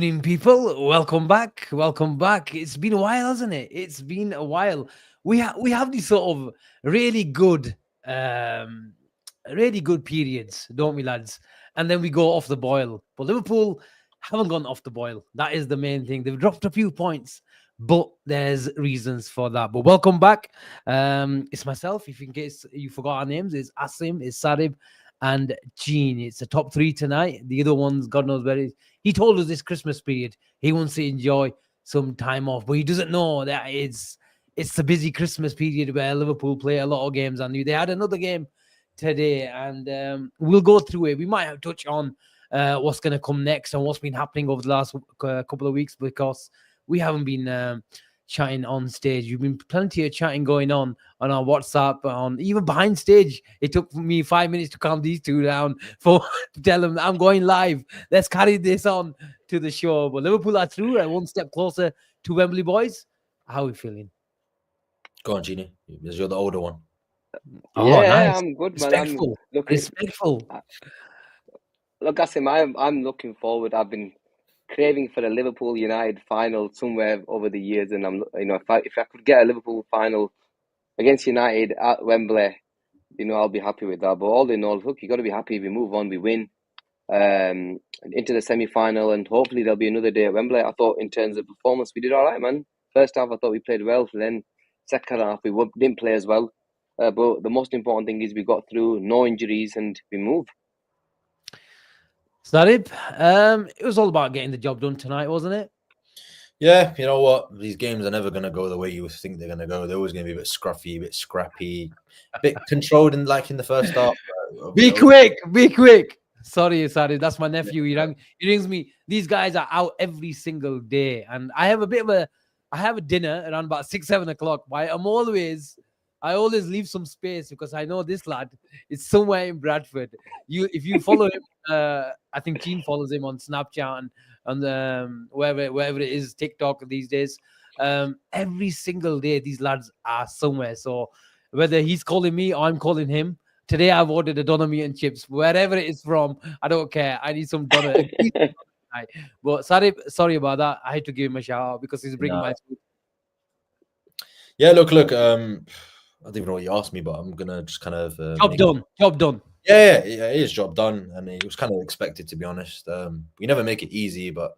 evening, people. Welcome back. Welcome back. It's been a while, hasn't it? It's been a while. We have these sort of really good, um, really good periods, don't we, lads? And then we go off the boil. But Liverpool haven't gone off the boil. That is the main thing. They've dropped a few points, but there's reasons for that. But welcome back. It's myself. If in case you forgot our names, it's Asim, it's Sarib, and Gene. It's a top three tonight. The other ones, God knows where he told us this Christmas period he wants to enjoy some time off, but he doesn't know that it's the busy Christmas period where Liverpool play a lot of games. And they had another game today, and we'll go through it. We might have touch on what's going to come next and what's been happening over the last couple of weeks, because we haven't been chatting on stage. You've been plenty of chatting going on our WhatsApp, on even behind stage. It took me 5 minutes to calm these two down to tell them I'm going live. Let's carry this on to the show. But Liverpool are through and one step closer to Wembley, boys. How are we feeling? Go on, Genie, because you're the older one. Oh, Yeah, nice. I'm good, man. Respectful. Respectful. Look, Asim, I'm looking forward. I've been craving for a Liverpool United final somewhere over the years, and if I could get a Liverpool final against United at Wembley, I'll be happy with that. But all in all, look, you got to be happy. We move on, we win into the semi-final, and hopefully there'll be another day at Wembley. I thought in terms of performance, we did all right, man. First half, I thought we played well. Then second half, we didn't play as well. But the most important thing is we got through, no injuries, and we move. Sarib, it was all about getting the job done tonight, wasn't it? Yeah, you know what? These games are never going to go the way you think they're going to go. They're always going to be a bit scruffy, a bit scrappy, a bit controlled in the first half. Be quick. Sorry, that's my nephew. He rings me. These guys are out every single day, and I have a dinner around about 6-7 o'clock. Why I always leave some space because I know this lad is somewhere in Bradford. If you follow him, I think Gene follows him on Snapchat and wherever it is, TikTok these days. Every single day, these lads are somewhere. So whether he's calling me or I'm calling him, today I've ordered a doner meat and chips. Wherever it is from, I don't care. I need some doner. But sorry about that. I had to give him a shout out because he's bringing my food. Yeah, look. I don't even know what you asked me, but I'm gonna just kind of job done. Yeah, it is job done, and it was kind of expected, to be honest. We never make it easy, but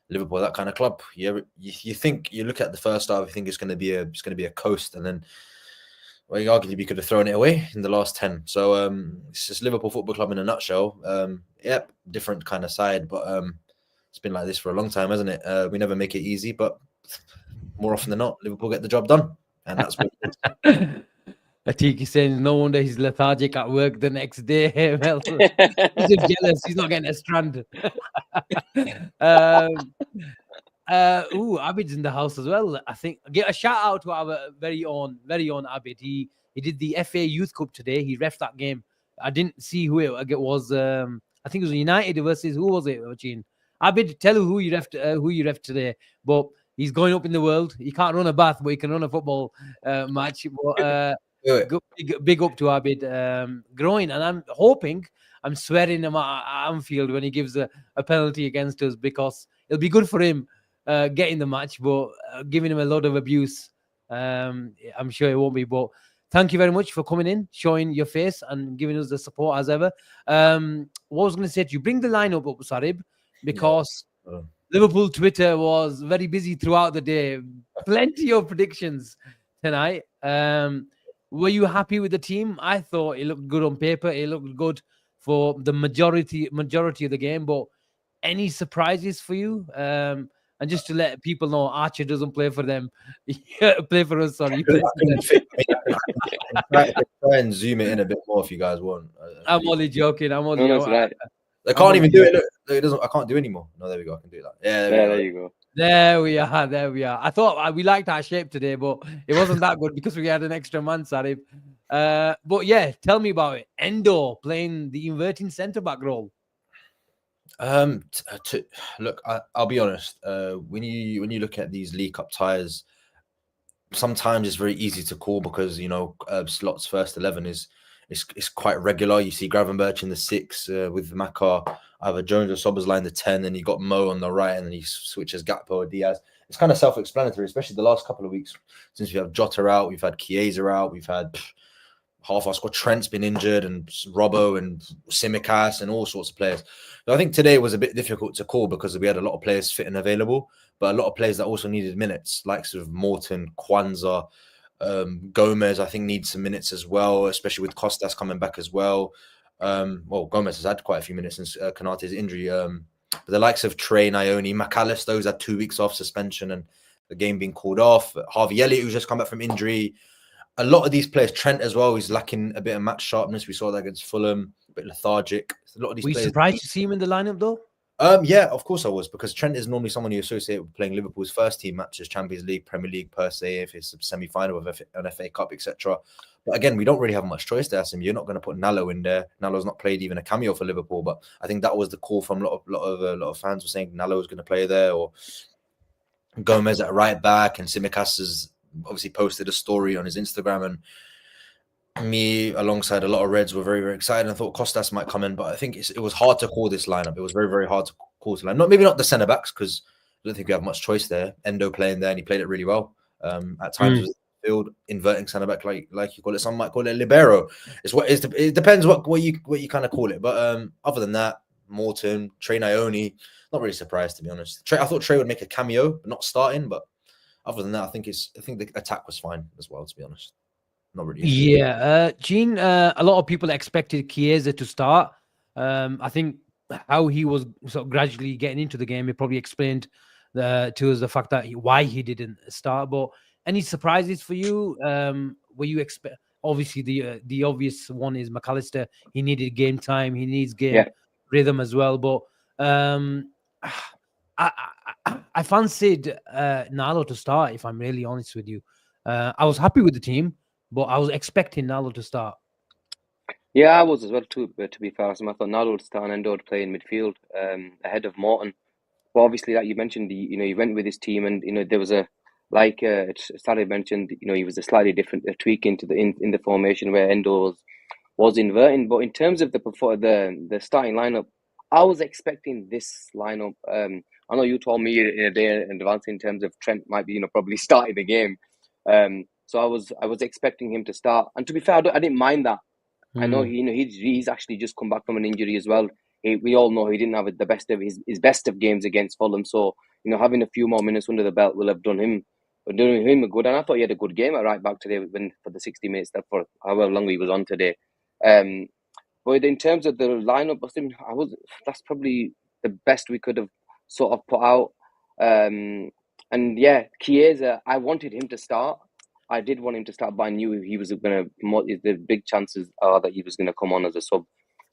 Liverpool, that kind of club, you think, you look at the first half, you think it's gonna be a coast, and then arguably we could have thrown it away in the last 10. So it's just Liverpool Football Club in a nutshell. Yep, different kind of side, but it's been like this for a long time, hasn't it? We never make it easy, but more often than not, Liverpool get the job done, and that's what it is. Atiki saying no wonder he's lethargic at work the next day. Well, he's just jealous. He's not getting a strand. Abid's in the house as well. I think get a shout out to our very own Abid. He did the FA Youth Cup today. He refed that game. I didn't see who it was. I think it was United versus who was it? Gene? Abid, tell who you refed today. But he's going up in the world. He can't run a bath, but he can run a football match. But, big up to Abid growing, and I'm swearing him at Anfield when he gives a penalty against us, because it'll be good for him getting the match, but giving him a lot of abuse, I'm sure it won't be. But thank you very much for coming in, showing your face, and giving us the support as ever. What I was going to say to you, bring the lineup up, Sarib, because Liverpool Twitter was very busy throughout the day. Plenty of predictions tonight. Were you happy with the team? I thought it looked good on paper. It looked good for the majority of the game. But any surprises for you? And just to let people know, Archer doesn't play for them. Play for us. Sorry. Try and zoom it in a bit more if you guys want. I'm only joking. Right. I can't even do it. Look, it doesn't. I can't do anymore. No, there we go. I can do that. Yeah, there you go. There we are. I thought we liked our shape today, but it wasn't that good because we had an extra man, Sarib. But yeah, tell me about it. Endo playing the inverting centre back role. Look, I'll be honest. When you look at these League Cup ties, sometimes it's very easy to call because Slot's first 11 is it's quite regular. You see Gravenberch in the 6 with Maka, either Jones or Szoboszlai in the 10, and you got Mo on the right, and then he switches Gakpo or Diaz. It's kind of self-explanatory, especially the last couple of weeks since we have Jota out, we've had Chiesa out, we've had half our squad. Trent's been injured, and Robbo and Tsimikas and all sorts of players. So I think today was a bit difficult to call because we had a lot of players fit and available, but a lot of players that also needed minutes, like sort of Morton, Quansah, Gomez, I think needs some minutes as well, especially with Costas coming back as well. Well, Gomez has had quite a few minutes since Konate's injury. But the likes of Trey, Ione, McAllister, those had 2 weeks off suspension and the game being called off. Harvey Elliott, who's just come back from injury. A lot of these players, Trent as well, he's lacking a bit of match sharpness. We saw that against Fulham, a bit lethargic. A lot of these Were you players. surprised to see him in the lineup though? Yeah, of course I was, because Trent is normally someone you associate with playing Liverpool's first team matches, Champions League, Premier League per se, if it's a semi-final of an FA Cup, etc. But again, we don't really have much choice there, Asim. You're not going to put Nallo in there. Nallo's not played even a cameo for Liverpool, but I think that was the call from a lot of fans were saying Nallo was going to play there, or Gomez at right back, and Tsimikas has obviously posted a story on his Instagram, and me alongside a lot of Reds were very, very excited and thought Costas might come in, but I think it was hard to call this lineup. It was very, very hard to call this lineup. Maybe not the centre backs, because I don't think we have much choice there. Endo playing there, and he played it really well. At times, was field inverting centre back, like you call it. Some might call it libero. It depends what you kind of call it. But other than that, Morton, Trey, Ione, not really surprised, to be honest. I thought Trey would make a cameo, but not starting. But other than that, I think the attack was fine as well, to be honest. Not really. Yeah, Gene, a lot of people expected Chiesa to start. I think how he was sort of gradually getting into the game, it probably explained to us the fact that why he didn't start. But any surprises for you? Were you expect? Obviously, the obvious one is McAllister. He needed game time. He needs game rhythm as well. But I fancied Nalo to start. If I'm really honest with you, I was happy with the team, but I was expecting Nalo to start. Yeah, I was as well too. To be fair, I thought Nalo would start and Endo would play in midfield ahead of Morton. But obviously, like you mentioned, he went with his team, and there was a Sarib mentioned, he was a slightly different tweak into in the formation where Endo was inverting. But in terms of the starting lineup, I was expecting this lineup. I know you told me in a day in advance in terms of Trent might be probably starting the game. So I was expecting him to start, and to be fair, I didn't mind that. I know he's actually just come back from an injury as well. We all know he didn't have the best of his best of games against Fulham. So having a few more minutes under the belt will have done him good. And I thought he had a good game at right back today for the 60 minutes for however long he was on today. But in terms of the lineup, that's probably the best we could have sort of put out. And yeah, Chiesa, I wanted him to start. I did want him to start, but I knew he was going to. The big chances are that he was going to come on as a sub.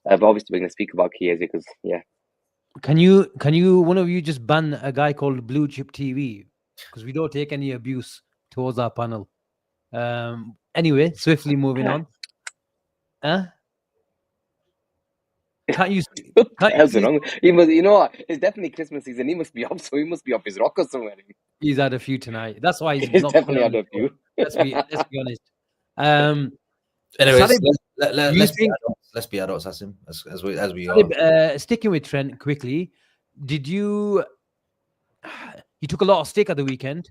But obviously, we're going to speak about Chiesa because, yeah. Can you one of you just ban a guy called Blue Chip TV, because we don't take any abuse towards our panel. Anyway, swiftly moving on. Can't you? Wrong? He must. You know what? It's definitely Christmas season. He must be off, so he must be off his rocker somewhere. He's had a few tonight. That's why he's not definitely had a few. Let's be honest. Anyways, Sarib, let's be adults, Asim, as we are. Sticking with Trent quickly, did you? He took a lot of stick at the weekend.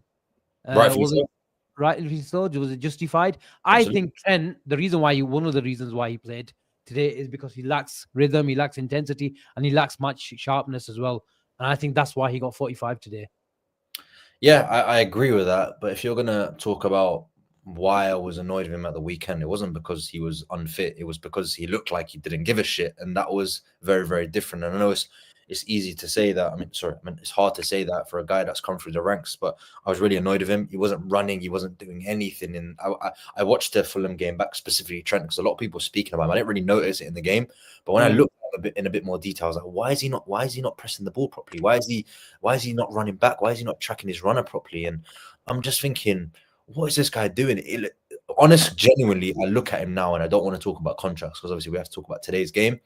Rightly so. Was it justified? I think Trent. One of the reasons why he played today is because he lacks rhythm, he lacks intensity, and he lacks match sharpness as well. And I think that's why he got 45 today. Yeah, I agree with that. But if you're going to talk about why I was annoyed with him at the weekend, it wasn't because he was unfit. It was because he looked like he didn't give a shit. And that was very, very different. And I know it's easy to say that. It's hard to say that for a guy that's come through the ranks, but I was really annoyed with him. He wasn't running. He wasn't doing anything. And I watched the Fulham game back, specifically Trent, because a lot of people were speaking about him. I didn't really notice it in the game. But when I looked in a bit more detail, I was like, why is he not pressing the ball properly? Why is he not running back? Why is he not tracking his runner properly? And I'm just thinking, what is this guy doing? Genuinely, I look at him now and I don't want to talk about contracts because obviously we have to talk about today's game.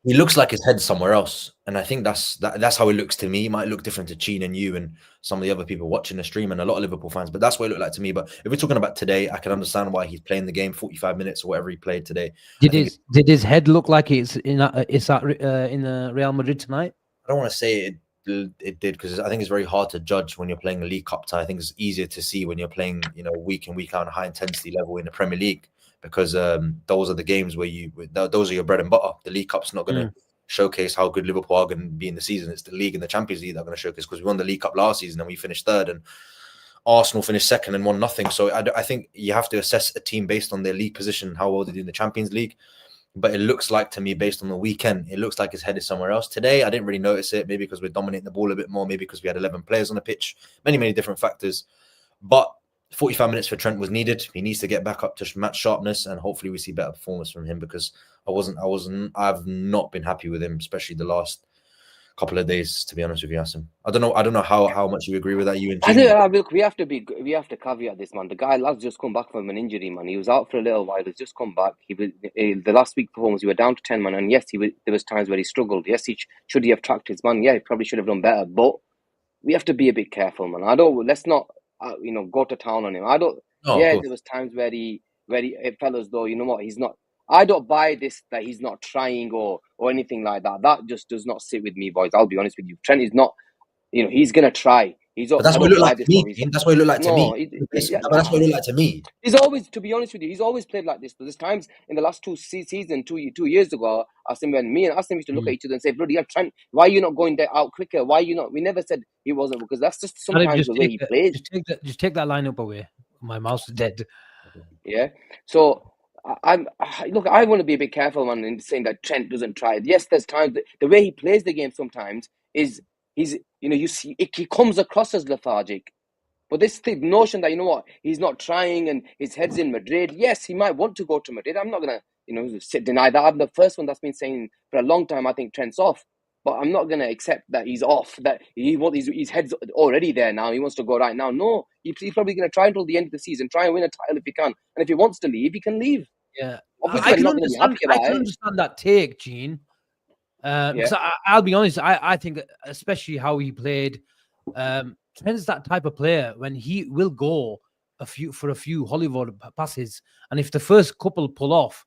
he looks like his head's somewhere else, and I think that's how it looks to me. It might look different to Cheen and you and some of the other people watching the stream and a lot of Liverpool fans, but that's what it looked like to me. But if we're talking about today, I can understand why he's playing the game 45 minutes or whatever he played today. Did his head look like it's in Real Madrid tonight? I don't want to say it did, because I think it's very hard to judge when you're playing a League Cup tie. I think it's easier to see when you're playing, week in, week out on a high intensity level in the Premier League, because those are the games where those are your bread and butter. The League Cup's not going to showcase how good Liverpool are going to be in the season. It's the League and the Champions League that are going to showcase, because we won the League Cup last season and we finished third, and Arsenal finished second and won nothing. So I think you have to assess a team based on their league position, how well they do in the Champions League. But it looks like to me, based on the weekend, it looks like his head is somewhere else. Today, I didn't really notice it, maybe because we're dominating the ball a bit more, maybe because we had 11 players on the pitch, many different factors. But 45 minutes for Trent was needed. He needs to get back up to match sharpness, and hopefully we see better performance from him, because I've not been happy with him, especially the last couple of days, to be honest with you, Asim. I don't know how much you agree with that. You and look, we have to caveat this, man. The guy last just come back from an injury, man. He was out for a little while. He's just come back. He was the last week performance. We were down to 10 man, and yes, there was times where he struggled. Yes, should he have tracked his man? Yeah, he probably should have done better. But we have to be a bit careful, man. Let's not go to town on him. There was times where it felt as though, he's not. I don't buy this that he's not trying or anything like that. That just does not sit with me, boys. I'll be honest with you. Trent is not, he's gonna try. But that's what it looked like to me. That's what it looked like to me. That's what it looked like to me. He's always, to be honest with you, he's always played like this. There's times in the last two years ago, Asim, when me and Asim used to look at each other and say, bloody hell, Trent, why are you not going out quicker? Why are you not? We never said he wasn't, because that's just sometimes the way he plays. Just take that lineup away. My mouse is dead. Yeah. So I want to be a bit careful, man, in saying that Trent doesn't try. Yes, there's times the way he plays the game sometimes is you see he comes across as lethargic. But this notion that he's not trying and his head's in Madrid. Yes, he might want to go to Madrid. I'm not gonna deny that. I'm the first one that's been saying for a long time I think Trent's off. But I'm not gonna accept that he's off. That his head's already there now. He wants to go right now. No, he's probably gonna try until the end of the season, try and win a title if he can. And if he wants to leave, he can leave. Yeah, obviously, I can understand that take, Gene. Because I'll be honest, I think especially how he played, Trent's that type of player when he will go for a few Hollywood passes, and if the first couple pull off,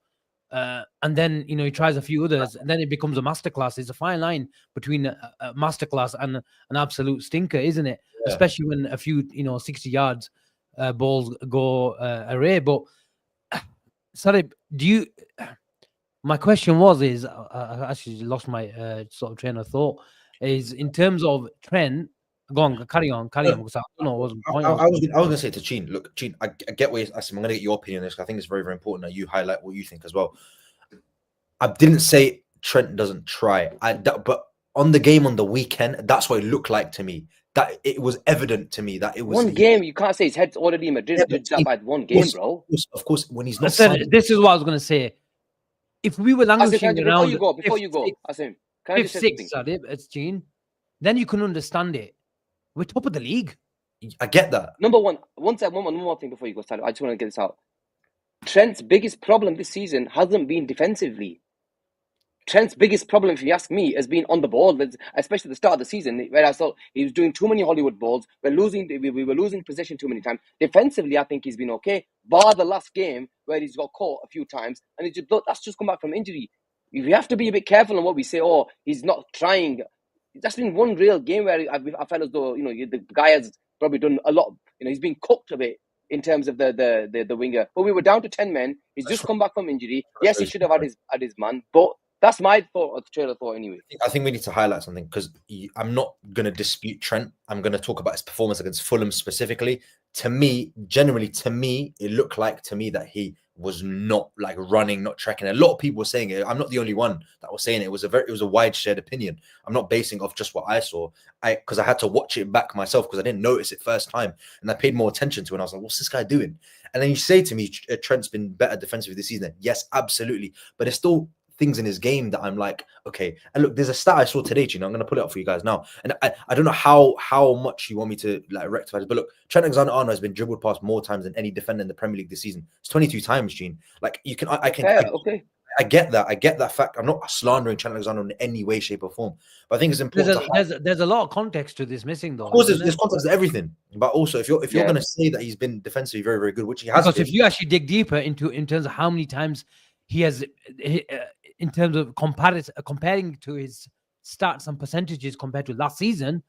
and then he tries a few others, and then it becomes a masterclass. It's a fine line between a masterclass and an absolute stinker, isn't it? Yeah. Especially when a few 60 yards balls go array. But Sarib, my question is I actually lost my sort of train of thought. Is in terms of Trent. Go on, carry on. Because I don't know. I was going to say to Cheen, look, Cheen, I get what I'm going to get your opinion on this. I think it's very, very important that you highlight what you think as well. I didn't say Trent doesn't try, but on the game on the weekend, that's what it looked like to me. That it was evident to me that it was one game. You can't say his head's already in Madrid. By one game, bro. Of course, when he's not. This is what I was going to say. If we were languishing around, before you go, Asim, can I just say something? It's Gene. Then you can understand it. We're top of the league. I get that. Number one, one more thing before you go, Sarib. I just want to get this out. Trent's biggest problem this season hasn't been defensively. Trent's biggest problem, if you ask me, has been on the ball, especially at the start of the season, where I saw he was doing too many Hollywood balls. We were losing possession too many times. Defensively, I think he's been okay, bar the last game where he's got caught a few times, and that's just come back from injury. We have to be a bit careful on what we say. Oh, he's not trying. That's been one real game where I felt as though the guy has probably done a lot. He's been cooked a bit in terms of the winger. But we were down to 10 men. He's just come back from injury. Yes, he should have had his man. But that's my trail of thought anyway. I think we need to highlight something, because I'm not going to dispute Trent. I'm going to talk about his performance against Fulham specifically. Generally, it looked like to me that he was not like running, not tracking. A lot of people were saying it. I'm not the only one that was saying it. It was a wide shared opinion. I'm not basing off just what I saw. Because I had to watch it back myself, because I didn't notice it first time, and I paid more attention to it. And I was like, "What's this guy doing?" And then you say to me, "Trent's been better defensively this season." Yes, absolutely. But there's still things in his game that I'm like, okay. And look, there's a stat I saw today, I'm going to put it up for you guys now. And I don't know how much you want me to like rectify this, but look, Trent Alexander-Arnold has been dribbled past more times than any defender in the Premier League this season. It's 22 times, Gene. Like I can I get that fact. I'm not slandering Trent Alexander in any way, shape, or form. But I think it's important there's a lot of context to this missing, though. Of course, there's context to everything. But also, if you're going to say that he's been defensively very, very good, which he has because been, if you actually dig deeper in terms of how many times he has, in terms of comparing to his stats and percentages compared to last season,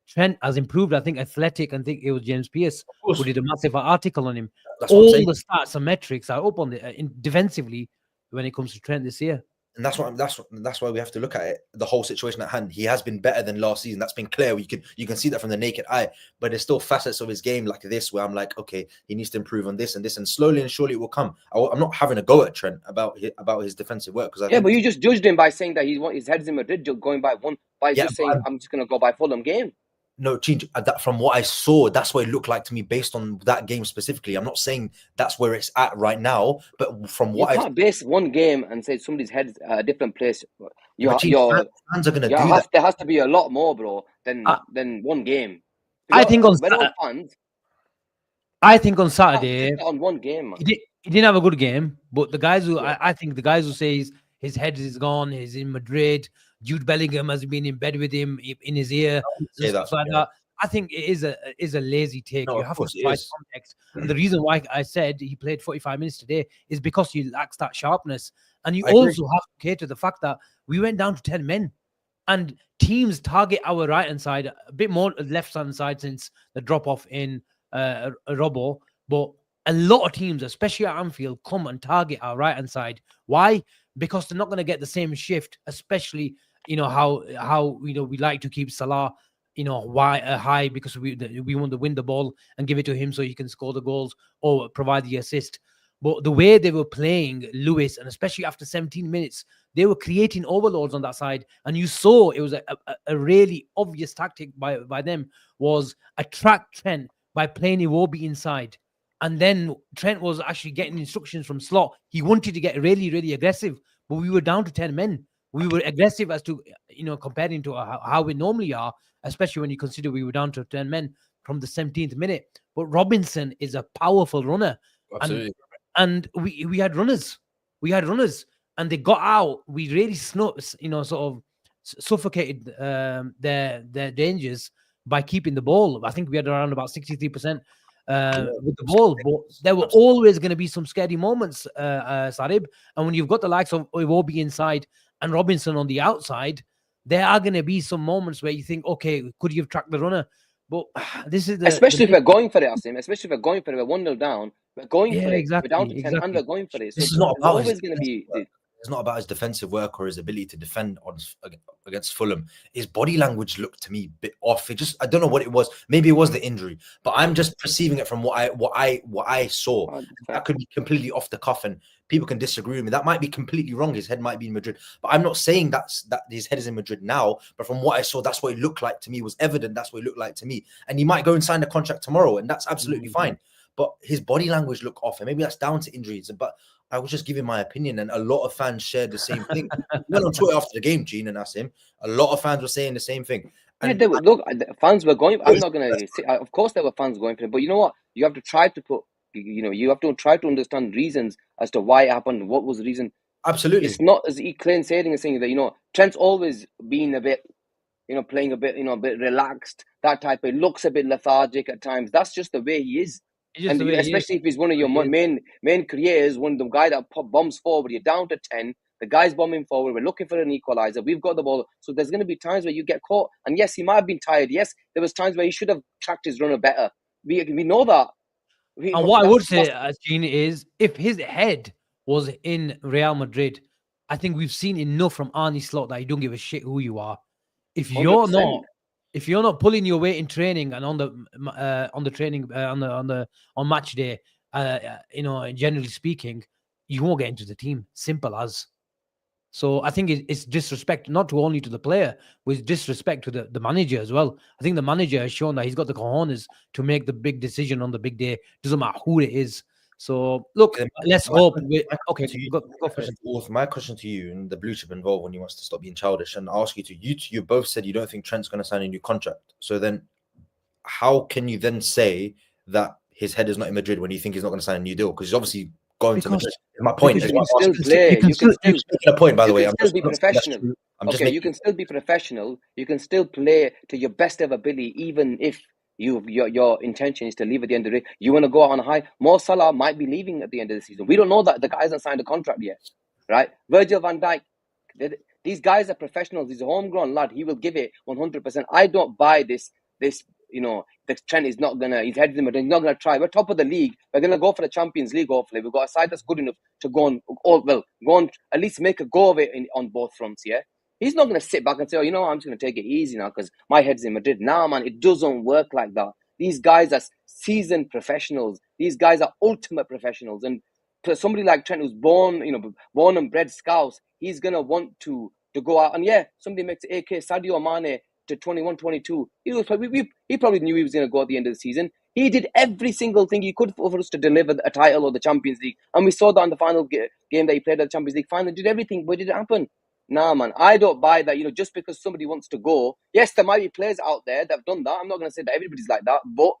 Trent has improved. I think Athletic, I think it was James Pearce who did a massive article on him. All the stats and metrics are up on defensively when it comes to Trent this year. And that's why we have to look at it, the whole situation at hand. He has been better than last season. That's been clear. You can see that from the naked eye. But there's still facets of his game like this where I'm like, okay, he needs to improve on this and this, and slowly and surely it will come. I'm not having a go at Trent about his defensive work because but you just judged him by saying that his head's in Madrid, going by one by just saying I'm just going to go by Fulham game. No, change that from what I saw. That's what it looked like to me based on that game specifically. I'm not saying that's where it's at right now, but from what you can't base one game and say somebody's head's a different place. Fans are going to do that. There has to be a lot more, bro, than one game. I think on Saturday on one game, man. He didn't have a good game, but the guys who I think the guys who say his head is gone, he's in Madrid. Jude Bellingham has been in bed with him in his ear, stuff like that. I think it is a lazy take. You have to provide context. And the reason why I said he played 45 minutes today is because he lacks that sharpness. And you also have to cater to the fact that we went down to 10 men. And teams target our right-hand side, a bit more left-hand side since the drop-off in Robbo. But a lot of teams, especially at Anfield, come and target our right-hand side. Why? Because they're not going to get the same shift, especially how we like to keep Salah high because we want to win the ball and give it to him so he can score the goals or provide the assist. But the way they were playing Lewis, and especially after 17 minutes, they were creating overloads on that side. And you saw it was a really obvious tactic by them was attract Trent by playing Iwobi inside. And then Trent was actually getting instructions from Slot. He wanted to get really, really aggressive, but we were down to 10 men. We were aggressive as to, comparing to how we normally are, especially when you consider we were down to 10 men from the 17th minute. But Robinson is a powerful runner. Absolutely. And we had runners. We had runners. And they got out. We really sort of suffocated their dangers by keeping the ball. I think we had around about 63% with the ball. But there were always going to be some scary moments, Sarib. And when you've got the likes of Iwobi inside and Robinson on the outside, there are going to be some moments where you think, okay, could you have tracked the runner? But this is especially if we're going for it, Asim. Especially if we're going for it, we're 1-0 down. We're going for it. Exactly, we're down to 10 and we're going for it. So this is not about always going to be. It's not about his defensive work or his ability to defend against Fulham. His body language looked to me a bit off. I don't know what it was. Maybe it was the injury, but I'm just perceiving it from what I saw. That could be completely off the cuff, and people can disagree with me. That might be completely wrong. His head might be in Madrid, but I'm not saying that his head is in Madrid now. But from what I saw, that's what it looked like to me. It was evident that's what it looked like to me. And he might go and sign a contract tomorrow, and that's absolutely fine. But his body language looked off, and maybe that's down to injuries. But I was just giving my opinion, and a lot of fans shared the same thing. Went on Twitter after the game, Gene and Asim. A lot of fans were saying the same thing. And look, fans were going. I'm not going to say. Of course, there were fans going for it, but you know what? You have to try to put. You have to try to understand reasons as to why it happened. What was the reason? Absolutely, it's not as saying that Trent's always been a bit. Playing a bit. A bit relaxed. That type. It looks a bit lethargic at times. That's just the way he is. And especially if he's one of your main creators, one of the guy that bombs forward, you're down to 10, the guy's bombing forward, we're looking for an equalizer, we've got the ball. So there's going to be times where you get caught. And yes, he might have been tired. Yes, there was times where he should have tracked his runner better. We know that. What I would say, Gene, is if his head was in Real Madrid, I think we've seen enough from Arne Slot that he don't give a shit who you are. If you're 100%. If you're not pulling your weight in training and on match day, generally speaking, you won't get into the team. Simple as. So I think it's disrespect not only to the player, but it's disrespect to the manager as well. I think the manager has shown that he's got the cojones to make the big decision on the big day. Doesn't matter who it is. So look, let's hope. My question to you and the blue chip involved when he wants to stop being childish, and ask you both said you don't think Trent's going to sign a new contract. So then, how can you then say that his head is not in Madrid when you think he's not going to sign a new deal? Because he's obviously going to Because Madrid. My point because is, You can still play. you can You can still still making a point, by the way. I'm still just be I'm not saying that's professional. true. I'm just Okay, you making. can still be professional. You can still play to your best of ability, even if your intention is to leave at the end of the day. You want to go out on a high. Mo Salah might be leaving at the end of the season. We don't know that. The guy hasn't signed a contract yet, right? Virgil van Dijk. These guys are professionals. He's a homegrown lad. He will give it 100%. I don't buy this. The Trent is not gonna. He's headed him. He's not gonna try. We're top of the league. We're gonna go for the Champions League. Hopefully, we've got a side that's good enough to go on at least make a go of it on both fronts. Yeah, he's not gonna sit back and say, "Oh, I'm just gonna take it easy now because my head's in Madrid." Nah, man, it doesn't work like that. These guys are seasoned professionals. These guys are ultimate professionals, and for somebody like Trent, who's born and bred Scouse, he's gonna want to go out. And yeah, somebody makes AK Sadio Mane to 21, 22. He probably knew he was going to go at the end of the season. He did every single thing he could for us to deliver a title or the Champions League. And we saw that in the final game that he played at the Champions League final. He did everything. Where did it happen? Nah, man, I don't buy that. Just because somebody wants to go. Yes, there might be players out there that have done that. I'm not going to say that everybody's like that. But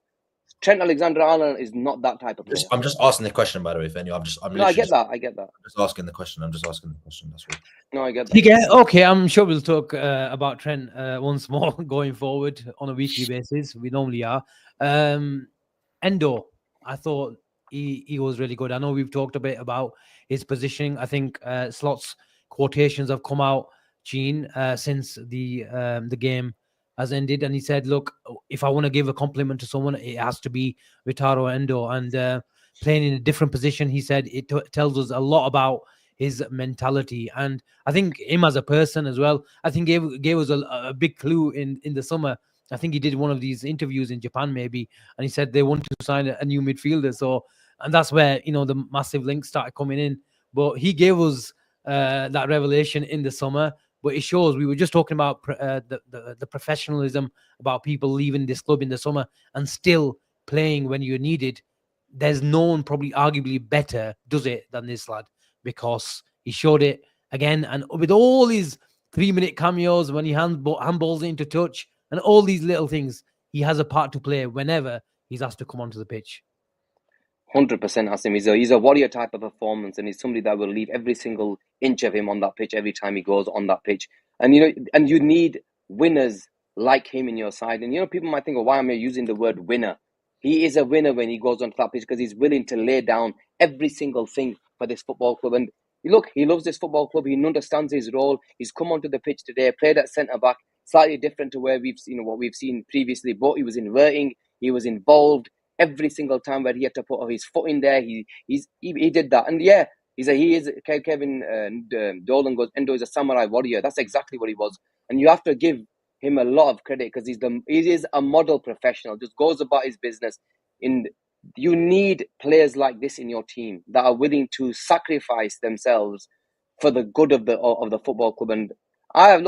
Trent Alexander-Arnold is not that type of player. I'm just asking the question, by the way, Fenny. No, I get that. I'm just asking the question. I'm just asking the question. That's all. No, I get that. Yeah, okay. I'm sure we'll talk about Trent once more going forward on a weekly basis. We normally are. Endo, I thought he was really good. I know we've talked a bit about his positioning. I think Slot's quotations have come out, Gene, since the game has ended, and he said, "Look, if I want to give a compliment to someone, it has to be Wataru Endo." And playing in a different position, he said, it tells us a lot about his mentality, and I think him as a person as well. I think gave us a big clue in the summer. I think he did one of these interviews in Japan maybe, and he said they want to sign a new midfielder. So, and that's where the massive links started coming in. But he gave us that revelation in the summer. But it shows, we were just talking about the professionalism, about people leaving this club in the summer and still playing when you're needed. There's no one probably arguably better does it than this lad, because he showed it again. And with all his 3-minute cameos, when he handballs into touch and all these little things, he has a part to play whenever he's asked to come onto the pitch. 100%, Asim. He's a warrior type of performance, and he's somebody that will leave every single inch of him on that pitch every time he goes on that pitch. And you need winners like him in your side. And people might think, "Oh, why am I using the word winner?" He is a winner when he goes onto that pitch because he's willing to lay down every single thing for this football club. And look, he loves this football club. He understands his role. He's come onto the pitch today, played at centre back, slightly different to where we've seen what we've seen previously. But he was inverting. He was involved every single time where he had to put his foot in there. He did that. And yeah, Kevin Dolan goes, Endo is a samurai warrior. That's exactly what he was. And you have to give him a lot of credit because he is a model professional, just goes about his business. You need players like this in your team that are willing to sacrifice themselves for the good of the football club. And I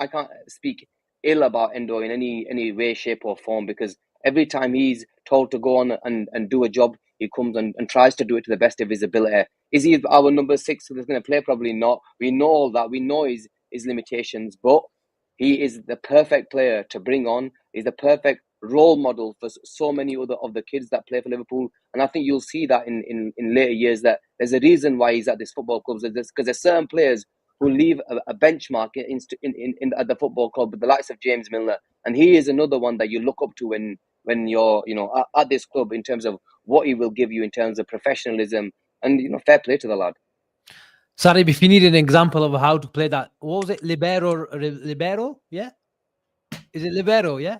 can't speak ill about Endo in any way, shape or form, because every time he's told to go on and do a job, he comes and tries to do it to the best of his ability. Is he our number 6 who's going to play? Probably not. We know all that. We know his limitations, but he is the perfect player to bring on. He's the perfect role model for so many other of the kids that play for Liverpool. And I think you'll see that in later years, that there's a reason why he's at this football club. Because there's certain players who leave a benchmark at the football club, with the likes of James Milner. And he is another one that you look up to when you're at this club, in terms of what he will give you in terms of professionalism and fair play to the lad. Sarib, if you need an example of how to play that, what was it? Libero? Yeah? Is it libero? Yeah?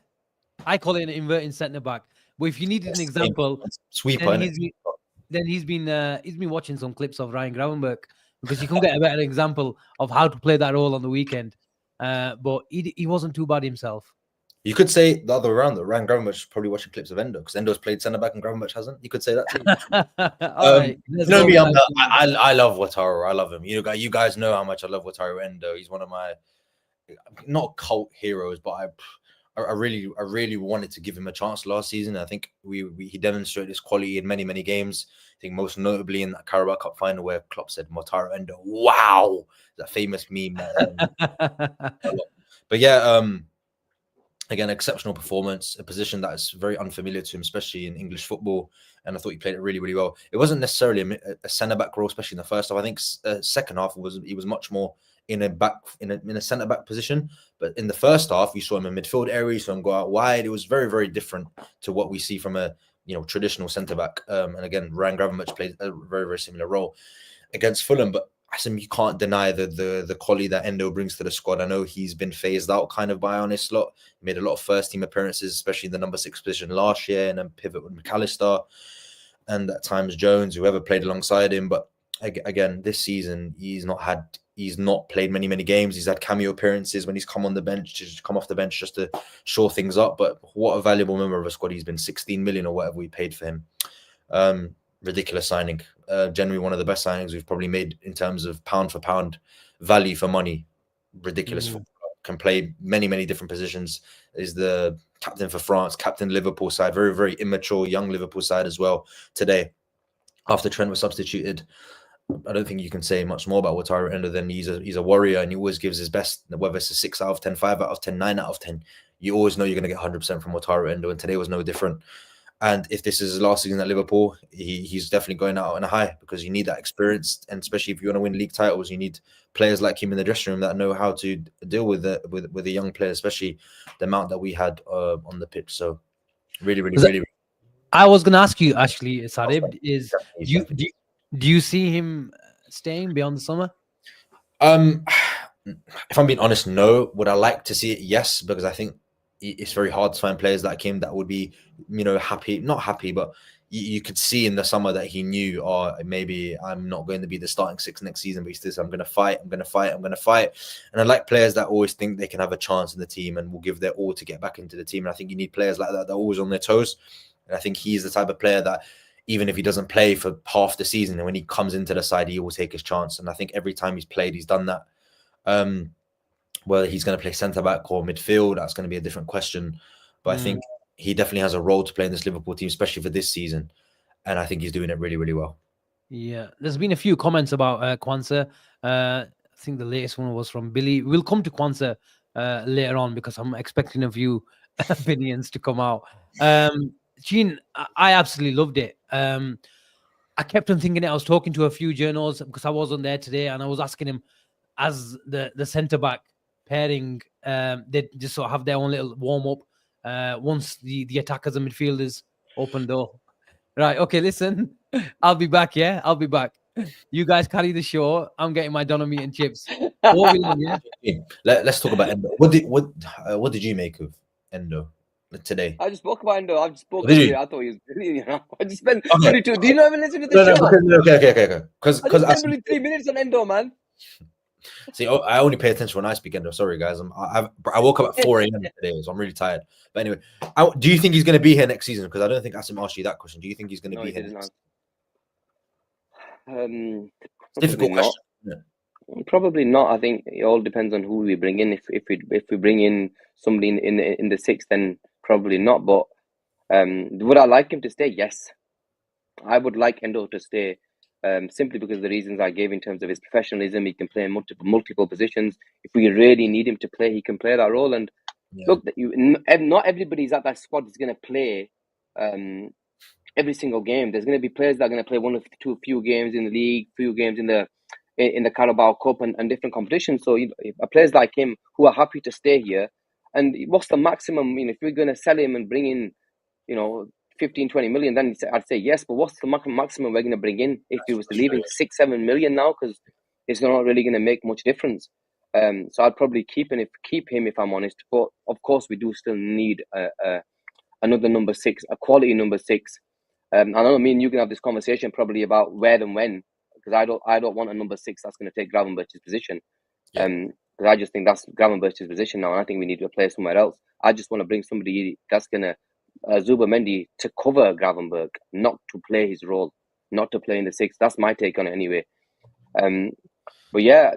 I call it an inverting centre back. But if you needed an example, sweeper, then he's been watching some clips of Ryan Gravenberch, because you can get a better example of how to play that role on the weekend. But he wasn't too bad himself. You could say the other way around, that Ryan Gravenberch is probably watching clips of Endo, because Endo's played centre back and Gravenberch hasn't. You could say that too. All right. Me, I love Wataru. I love him. You guys know how much I love Wataru Endo. He's one of my, not cult heroes, but I really wanted to give him a chance last season. I think he demonstrated his quality in many games. I think most notably in that Carabao Cup final where Klopp said, "Wataru Endo, wow!" That famous meme. But yeah, Again, exceptional performance, a position that is very unfamiliar to him, especially in English football. And I thought he played it really, really well. It wasn't necessarily a centre back role, especially in the first half. I think second half he was much more in a centre back position. But in the first half, you saw him in midfield area, you saw him go out wide. It was very, very different to what we see from a traditional centre back. And again, Ryan Gravenberch played a very, very similar role against Fulham. But Asim, you can't deny the quality that Endo brings to the squad. I know he's been phased out kind of by Arne Slot. He made a lot of first team appearances, especially in the number 6 position last year, and then pivot with McAllister and at times Jones, whoever played alongside him. But again, this season he's not played many games. He's had cameo appearances when he's come off the bench just to shore things up. But what a valuable member of a squad he's been. 16 million or whatever we paid for him. Ridiculous signing. Generally one of the best signings we've probably made in terms of pound for pound value for money. Ridiculous. Can play many different positions. Is the captain for France, captain Liverpool side, very, very immature young Liverpool side as well today. After Trent was substituted, I don't think you can say much more about Wataru Endo than he's a warrior, and he always gives his best, whether it's a 6 out of 10, 5 out of 10, 9 out of 10. You always know you're going to get 100% from Wataru Endo, and today was no different. And if this is his last season at Liverpool, he's definitely going out on a high, because you need that experience. And especially if you want to win league titles, you need players like him in the dressing room that know how to deal with the young players, especially the amount that we had on the pitch. So really. I was going to ask you, actually, Sarib, do you see him staying beyond the summer? If I'm being honest, no. Would I like to see it? Yes, because I think it's very hard to find players like him that would be, happy, not happy, but you could see in the summer that he knew, maybe I'm not going to be the starting 6 next season, but he says, I'm going to fight. And I like players that always think they can have a chance in the team and will give their all to get back into the team. And I think you need players like that are always on their toes. And I think he's the type of player that even if he doesn't play for half the season, and when he comes into the side, he will take his chance. And I think every time he's played, he's done that. Whether he's going to play centre-back or midfield, that's going to be a different question. But I think he definitely has a role to play in this Liverpool team, especially for this season. And I think he's doing it really, really well. Yeah. There's been a few comments about Quansah. I think the latest one was from Billy. We'll come to Quansah later on, because I'm expecting a few opinions to come out. Gene, I absolutely loved it. I kept on thinking it. I was talking to a few journals, because I wasn't there today, and I was asking him, as the centre-back pairing, they just sort of have their own little warm-up once the attackers and midfielders open door. Right, okay, listen, I'll be back, yeah? I'll be back. You guys carry the show. I'm getting my doner meat and chips. Yeah? Let's talk about Endo. What did you make of Endo today? I just spoke about Endo. I just spoke about it. I thought he was brilliant. I just spent 22. Do you not even listen to the show? Okay. Because I just spent 3 minutes on Endo, man. See, I only pay attention when I speak Endo. Sorry, guys. I woke up at 4 a.m. today, so I'm really tired. But anyway, do you think he's going to be here next season? Because I don't think Asim asked you that question. Do you think he's going to be here next season? Difficult question. Probably not. I think it all depends on who we bring in. If we bring in somebody in the 6th, then probably not. But would I like him to stay? Yes, I would like Endo to stay. Simply because of the reasons I gave in terms of his professionalism. He can play in multiple positions. If we really need him to play, he can play that role. And look, not everybody's at that squad is going to play every single game. There's going to be players that are going to play one or two few games in the league, few games in the Carabao Cup and different competitions. So players like him who are happy to stay here. And what's the maximum? If we're going to sell him and bring in, 15, 20 million, then I'd say yes. But what's the maximum we're going to bring in if he was to leave in 6, 7 million now? Because it's not really going to make much difference. So I'd probably keep him if I'm honest. But of course, we do still need another number 6, a quality number 6. I know me and you can have this conversation probably about where and when, because I don't want a number 6 that's going to take Gravenberch's position. Because I just think that's Gravenberch's position now, and I think we need to play somewhere else. I just want to bring somebody that's going to Zubomendi to cover Gravenberch, not to play his role, not to play in the 6. That's my take on it anyway. But yeah,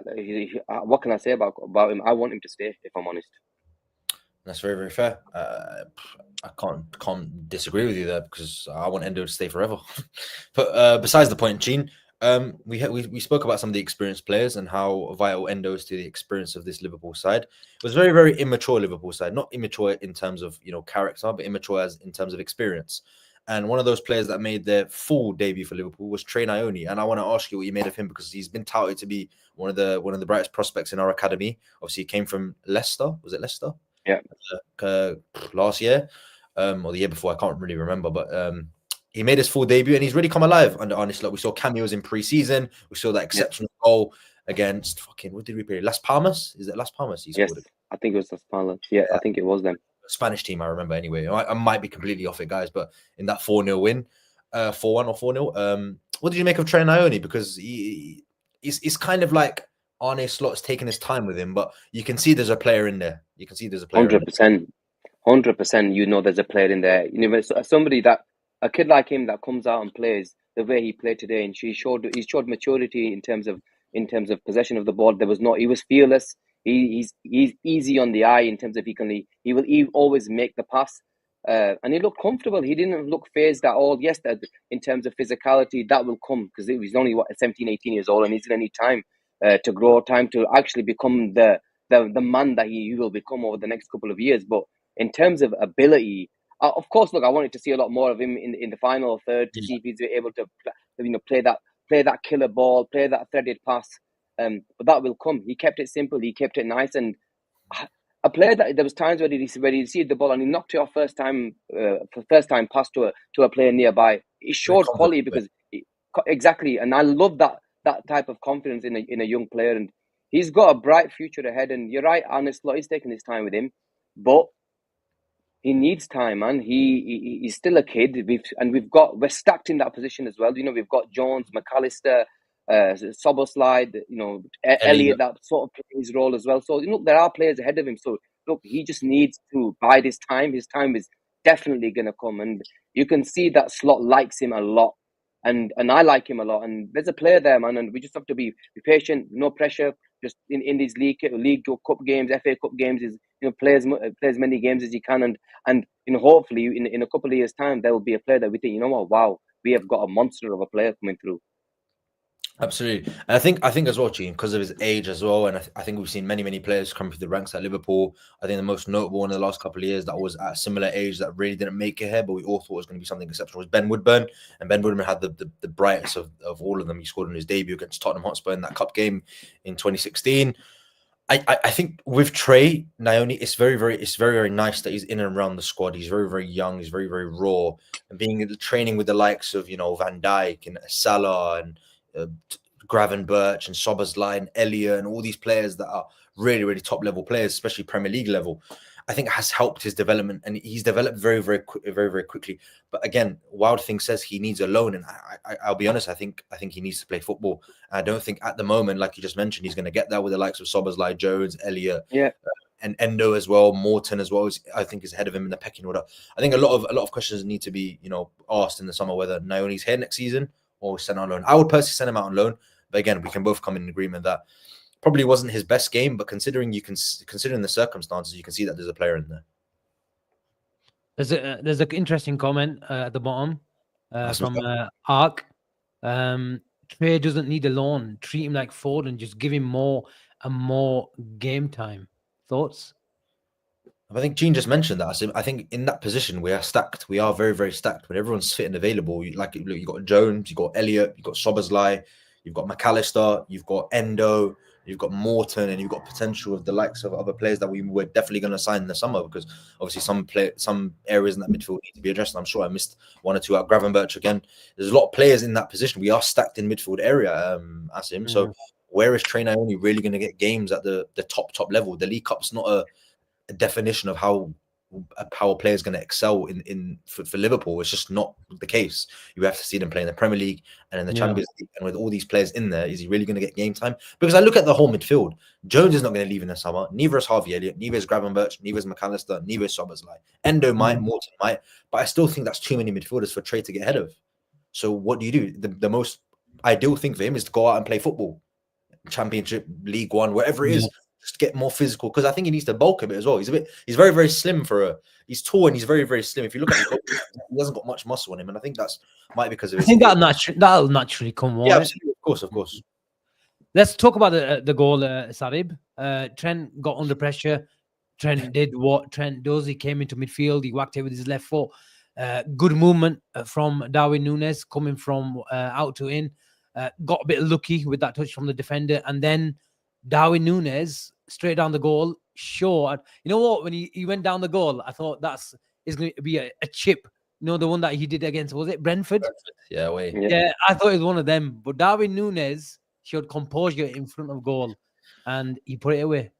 what can I say about him? I want him to stay, if I'm honest. That's very, very fair. I can't disagree with you there, because I want Endo to stay forever. But besides the point, Gene, We spoke about some of the experienced players and how vital Endo is to the experience of this Liverpool side. It was very, very immature Liverpool side, not immature in terms of character, but immature as in terms of experience. And one of those players that made their full debut for Liverpool was Trent Alexander-Arnold. And I want to ask you what you made of him, because he's been touted to be one of the brightest prospects in our academy. Obviously, he came from Leicester. Was it Leicester? Yeah. Last year, or the year before, I can't really remember, but he made his full debut and he's really come alive under Arne Slot. We saw cameos in pre-season. We saw that exceptional goal against what did we play? Las Palmas? Is it Las Palmas? He scored it. I think it was Las Palmas. Yeah, I think it was them. Spanish team, I remember anyway. I might be completely off it, guys, but in that 4-0 win, 4-1 or 4-0, what did you make of Trent Alexander-Arnold? Because he's kind of like Arne Slot's taking his time with him, but you can see there's a player in there. 100%. 100%. There's a player in there. Somebody a kid like him that comes out and plays the way he played today, and he showed maturity in terms of possession of the ball. He was fearless. He's easy on the eye in terms of he will always make the pass, and he looked comfortable. He didn't look phased at all. Yes, in terms of physicality, that will come because he's only 17, 18 years old, and he's going to need time to grow, time to actually become the man that he will become over the next couple of years. But in terms of ability, of course, look, I wanted to see a lot more of him in the final third to see if he's able to play that killer ball, play that threaded pass. But that will come. He kept it simple. He kept it nice. And a player that there was times where he received the ball and he knocked it off first time pass to a player nearby. He showed quality exactly. And I love that type of confidence in a young player. And he's got a bright future ahead. And you're right, Arne Slot is taking his time with him, but he needs time, man. He's still a kid. We're stacked in that position as well. We've got Jones, McAllister, Soboslai, Elliott that sort of plays his role as well. So there are players ahead of him. So look, he just needs to bide his time. His time is definitely going to come, and you can see that Slot likes him a lot, and I like him a lot. And there's a player there, man, and we just have to be patient, no pressure. Just in these league cup games, FA Cup games, is play as many games as you can, and hopefully in a couple of years' time there will be a player that we think, wow, we have got a monster of a player coming through. Absolutely. And I think as well, Gene, because of his age as well, and I think we've seen many players come through the ranks at Liverpool. I think the most notable one in the last couple of years that was at a similar age that really didn't make it here, but we all thought was going to be something exceptional, was Ben Woodburn. And Ben Woodburn had the brightest of all of them. He scored in his debut against Tottenham Hotspur in that cup game in 2016. I think with Trey Alexander-Arnold, it's very nice that he's in and around the squad. He's very young. He's very raw, and training with the likes of Van Dijk and Salah and Gravenberch and Soboslai and Elliott and all these players that are really top level players, especially Premier League level, I think has helped his development, and he's developed very quickly. But again, Wild Thing says he needs a loan, and I'll be honest, I think he needs to play football. I don't think at the moment, like you just mentioned, he's going to get that with the likes of Soboslai, Jones, Elliott, and Endo as well, Morton as well. I think is ahead of him in the pecking order. I think a lot of questions need to be asked in the summer whether Naoni's here next season or sent on loan. I would personally send him out on loan, but again, we can both come in agreement that probably wasn't his best game. But considering the circumstances, you can see that there's a player in there. There's an interesting comment at the bottom from Ark. Trey doesn't need a loan. Treat him like Ford and just give him more and more game time. Thoughts? I think Gene just mentioned that. I think in that position we are stacked. We are very stacked. When everyone's fit and available, you've got Jones, you've got Elliott, you've got Soboslai, you've got McAllister, you've got Endo, you've got Morton, and you've got potential of the likes of other players that we were definitely going to sign in the summer, because obviously some areas in that midfield need to be addressed. I'm sure I missed one or two out. Gravenberch again. There's a lot of players in that position. We are stacked in midfield area, Asim. So where is Trent Alexander-Arnold really going to get games at the top level? The League Cup's not a definition of how a player is going to excel for Liverpool. It's just not the case. You have to see them play in the Premier League and in the Champions League, and with all these players in there, is he really going to get game time? Because I look at the whole midfield. Jones is not going to leave in the summer. Neither is Harvey Elliott. Neither is Gravenberch. Neither is McAllister. Neither is Soboslai. Endo might, Morton might, but I still think that's too many midfielders for Trey to get ahead of. So what do you do? The most ideal thing for him is to go out and play football, Championship, League One, wherever it is. Just get more physical, because I think he needs to bulk a bit as well. He's very slim he's tall and he's very slim. If you look at him, he hasn't got much muscle on him, and I think that's might be because of his. I think that'll naturally come. Yeah, absolutely. of course. Let's talk about the goal, Sarib. Trent got under pressure. Trent did what Trent does. He came into midfield. He whacked it with his left foot. Good movement from Darwin Nunez coming from out to in. Got a bit lucky with that touch from the defender. And then Darwin Nunez straight down the goal. Sure. You know what? When he went down the goal, I thought is going to be a chip. You know, the one that he did against, was it Brentford? Yeah, wait. Yeah, I thought it was one of them. But Darwin Nunez showed composure in front of goal and he put it away.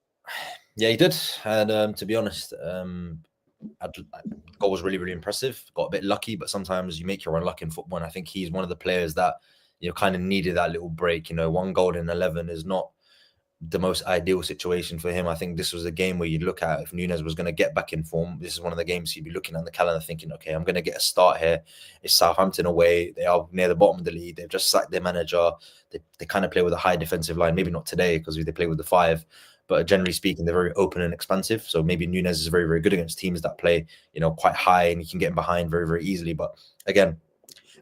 Yeah, he did. And to be honest, goal was really, really impressive. Got a bit lucky, but sometimes you make your own luck in football. And I think he's one of the players that, kind of needed that little break. 1 goal in 11 is not the most ideal situation for him. I think this was a game where you'd look at if Nunez was going to get back in form. This is one of the games he'd be looking at the calendar thinking, okay, I'm going to get a start here. It's Southampton away. They are near the bottom of the league. They've just sacked their manager. They kind of play with a high defensive line. Maybe not today because they play with the 5. But generally speaking, they're very open and expansive. So maybe Nunez is very, very good against teams that play, quite high and you can get in behind very, very easily. But again,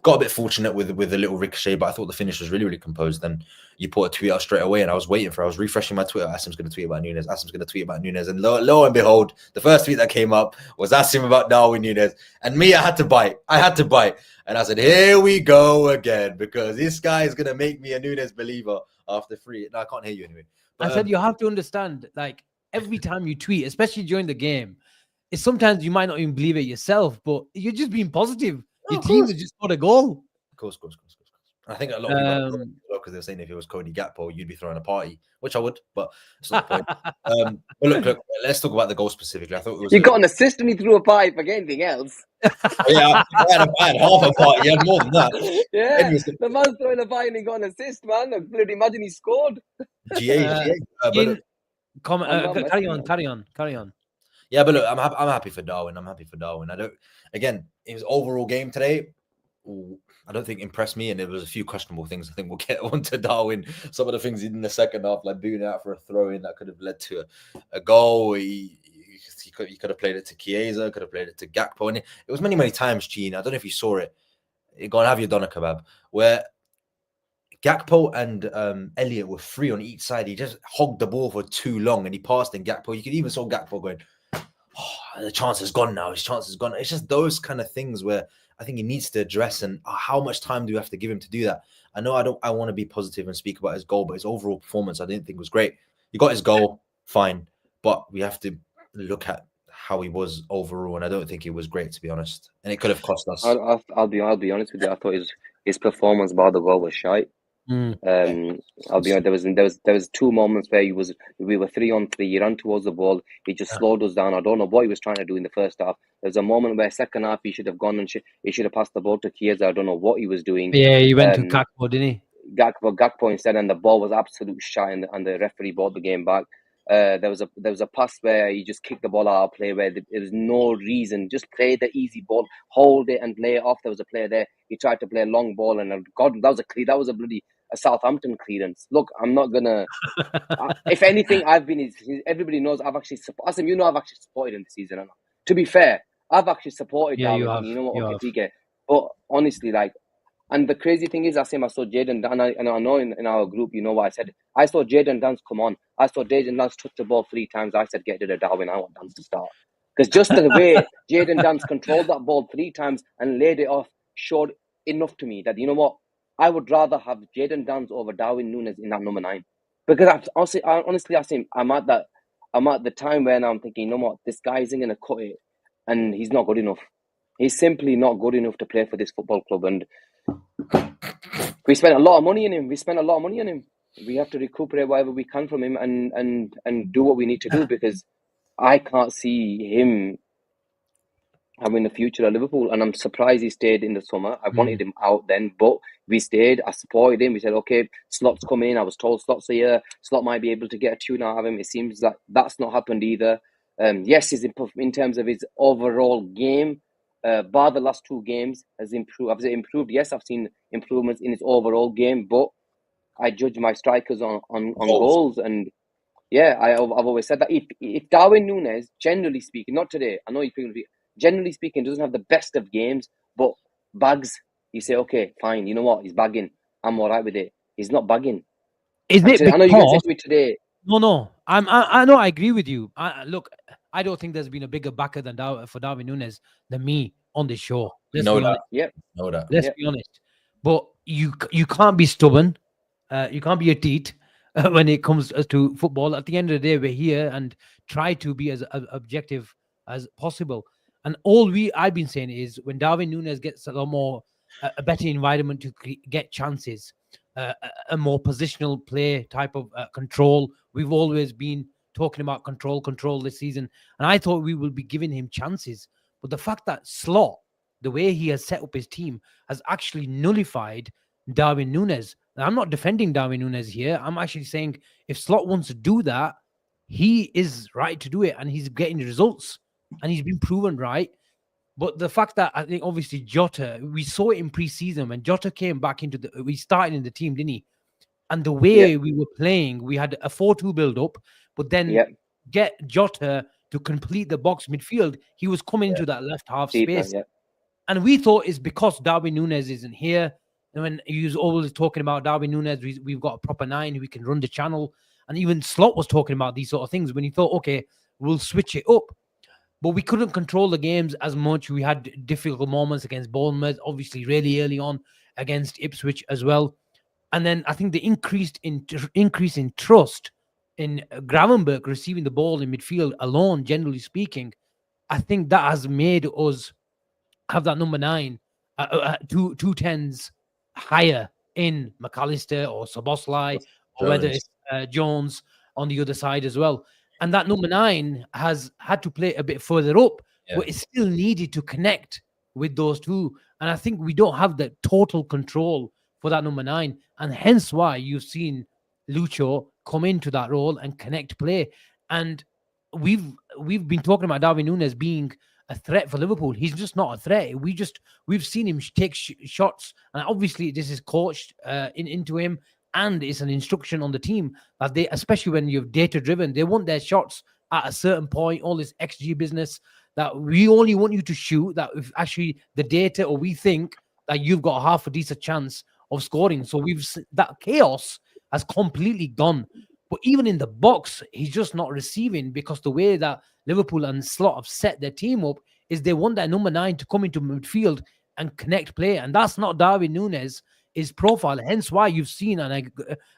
got a bit fortunate with a little ricochet, but I thought the finish was really, really composed. Then you put a tweet out straight away and I was refreshing my Twitter. Asim's going to tweet about Nunez. Asim's going to tweet about Nunez. And lo and behold, the first tweet that came up was Asim about Darwin Nunez. And me, I had to bite. And I said, here we go again, because this guy is going to make me a Nunez believer after 3. No, I can't hear you anyway. But, I said, you have to understand, like, every time you tweet, especially during the game, it's sometimes you might not even believe it yourself, but you're just being positive. Your team has just got a goal. Of course. I think a lot of people, because they're saying if it was Cody Gakpo, you'd be throwing a party, which I would, but it's not the point. But look, let's talk about the goal specifically. I thought it was. You got an assist and he threw a party for anything else. Yeah, I had half a party. You had more than that. Yeah, the man's throwing a party and he got an assist, man. Bloody imagine he scored. GA. Carry on. Yeah, but look, I'm happy for Darwin. Again, his overall game today, I don't think impressed me, and there was a few questionable things. I think we'll get onto Darwin. Some of the things he did in the second half, like booting out for a throw-in that could have led to a goal. He could have played it to Chiesa, could have played it to Gakpo, and it was many, many times, Gene. I don't know if you saw it. Go and have your doner kebab, where Gakpo and Elliott were free on each side. He just hogged the ball for too long, and he passed in Gakpo. You could even saw Gakpo going, the chance is gone now. His chance is gone. It's just those kind of things where I think he needs to address, and how much time do we have to give him to do that? I know I want to be positive and speak about his goal, but his overall performance I didn't think was great. He got his goal, fine, but we have to look at how he was overall, and I don't think he was great, to be honest. And it could have cost us. I'll be honest with you. I thought his performance by the goal was shite. I'll be honest. There was 2 moments where we were 3-on-3. He ran towards the ball. He just slowed us down. I don't know what he was trying to do in the first half. There was a moment where second half he should have gone and he should have passed the ball to Chiesa. I don't know what he was doing. Yeah, he went to Gakpo, didn't he? Gakpo instead, and the ball was absolute shite, and the referee brought the game back. There was a pass where he just kicked the ball out of play where there was no reason. Just play the easy ball, hold it and lay it off. There was a player there. He tried to play a long ball, and God, that was a bloody Southampton clearance. Look, I'm not gonna. If anything, everybody knows I've actually supported. Asim, I've actually supported him this season. To be fair, I've actually supported Darwin. You know what? Okay, but honestly, and the crazy thing is, Asim, I saw Jadon, and I know in our group, you know what I said. I saw Jadon Dance come on. I saw Jadon Dance touch the ball 3 times. I said, get rid of Darwin. I want Dance to start. Because just the way Jadon Dance controlled that ball 3 times and laid it off showed enough to me that, you know what, I would rather have Jadon Dance over Darwin Nunez in that number 9. Because honestly, Asim, I'm at the time when I'm thinking, you know what, this guy isn't going to cut it, and he's not good enough. He's simply not good enough to play for this football club, and we spent a lot of money on him. We have to recuperate whatever we can from him and do what we need to do, because I can't see him having a future at Liverpool, and I'm surprised he stayed in the summer. I wanted him out then, but we stayed. I supported him. We said, okay, Slot's coming in. I was told Slot's here. Slot might be able to get a tune out of him. It seems that that's not happened either. Yes, in terms of his overall game, bar the last 2 games, has improved. Has it improved? Yes, I've seen improvements in his overall game, but I judge my strikers on goals. And yeah, I've always said that if Darwin Nunez, generally speaking, not today, I know he's generally speaking, doesn't have the best of games, but bags, you say, okay, fine, you know what, he's bagging, I'm all right with it. he's not bugging. Is it I know you're going to say because to me today. No, I know. I agree with you. Look, I don't think there's been a bigger backer than for Darwin Nunez than me on this show. Let's be honest. Yep. Know that. Let's be honest. But you can't be stubborn. You can't be a teat when it comes to football. At the end of the day, we're here and try to be as objective as possible. And all I've been saying is when Darwin Nunez gets a lot more a better environment to get chances, a more positional play type of control. We've always been talking about control this season, and I thought we will be giving him chances. But the fact that Slot, the way he has set up his team, has actually nullified Darwin Nunez. Now, I'm not defending Darwin Nunez here. I'm actually saying if Slot wants to do that, he is right to do it, and he's getting results, and he's been proven right. But the fact that I think obviously Jota, we saw it in pre-season when Jota came back we started in the team, didn't he? And the way we were playing, we had a 4-2 build-up, but then get Jota to complete the box midfield. He was coming into that left half space. And we thought it's because Darwin Nunez isn't here. And when he was always talking about Darwin Nunez, we've got a proper 9 who can run the channel. And even Slot was talking about these sort of things when he thought, okay, we'll switch it up. But we couldn't control the games as much. We had difficult moments against Bournemouth, obviously really early on against Ipswich as well. And then I think the increase in trust in Gravenberch receiving the ball in midfield alone, generally speaking, I think that has made us have that number 9, two 10s higher in McAllister or Szoboszlai, or whether it's Jones on the other side as well. And that number 9 has had to play a bit further up, but it still needed to connect with those two. And I think we don't have the total control for that number 9. And hence why you've seen Lucho come into that role and connect play. And we've been talking about Darwin Nunez being a threat for Liverpool. He's just not a threat. We've seen him take shots. And obviously this is coached into him. And it's an instruction on the team that they, especially when you're data driven, they want their shots at a certain point, all this XG business that we only want you to shoot, that if actually the data or we think that you've got half a decent chance of scoring. So that chaos has completely gone. But even in the box, he's just not receiving because the way that Liverpool and Slot have set their team up is they want that number 9 to come into midfield and connect play. And that's not Darwin Nunez. His profile, hence why you've seen, and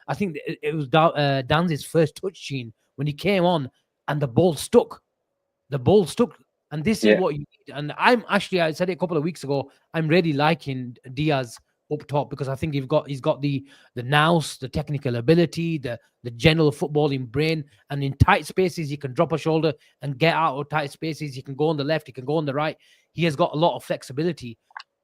I think it was Dan's first touch scene when he came on and the ball stuck. And this is what you need. And I said it a couple of weeks ago, I'm really liking Diaz up top because I think he's got the nous, the technical ability, the general footballing brain, and in tight spaces he can drop a shoulder and get out of tight spaces. He can go on the left, he can go on the right. He has got a lot of flexibility.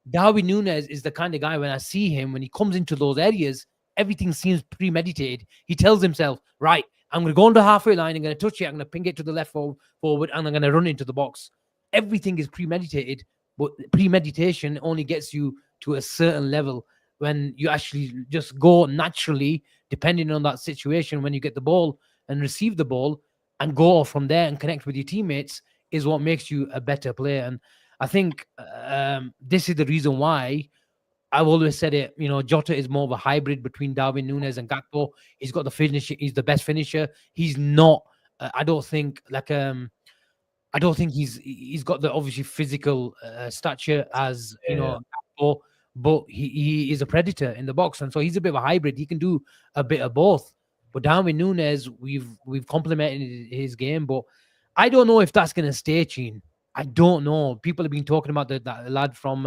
Darwin Nunez is the kind of guy, when I see him, when he comes into those areas, everything seems premeditated. He tells himself, right, I'm going to go on the halfway line, I'm going to touch it, I'm going to ping it to the left forward, and I'm going to run into the box. Everything is premeditated, but premeditation only gets you to a certain level. When you actually just go naturally, depending on that situation, when you get the ball and receive the ball and go off from there and connect with your teammates, is what makes you a better player. And I think this is the reason why I've always said it. Jota is more of a hybrid between Darwin Nunez and Gakpo. He's got the finish. He's the best finisher. He's not. I don't think he's got the obviously physical stature as Gakpo, but he is a predator in the box, and so he's a bit of a hybrid. He can do a bit of both. But Darwin Nunez, we've complimented his game, but I don't know if that's going to stay, Chin. I don't know. People have been talking about that lad from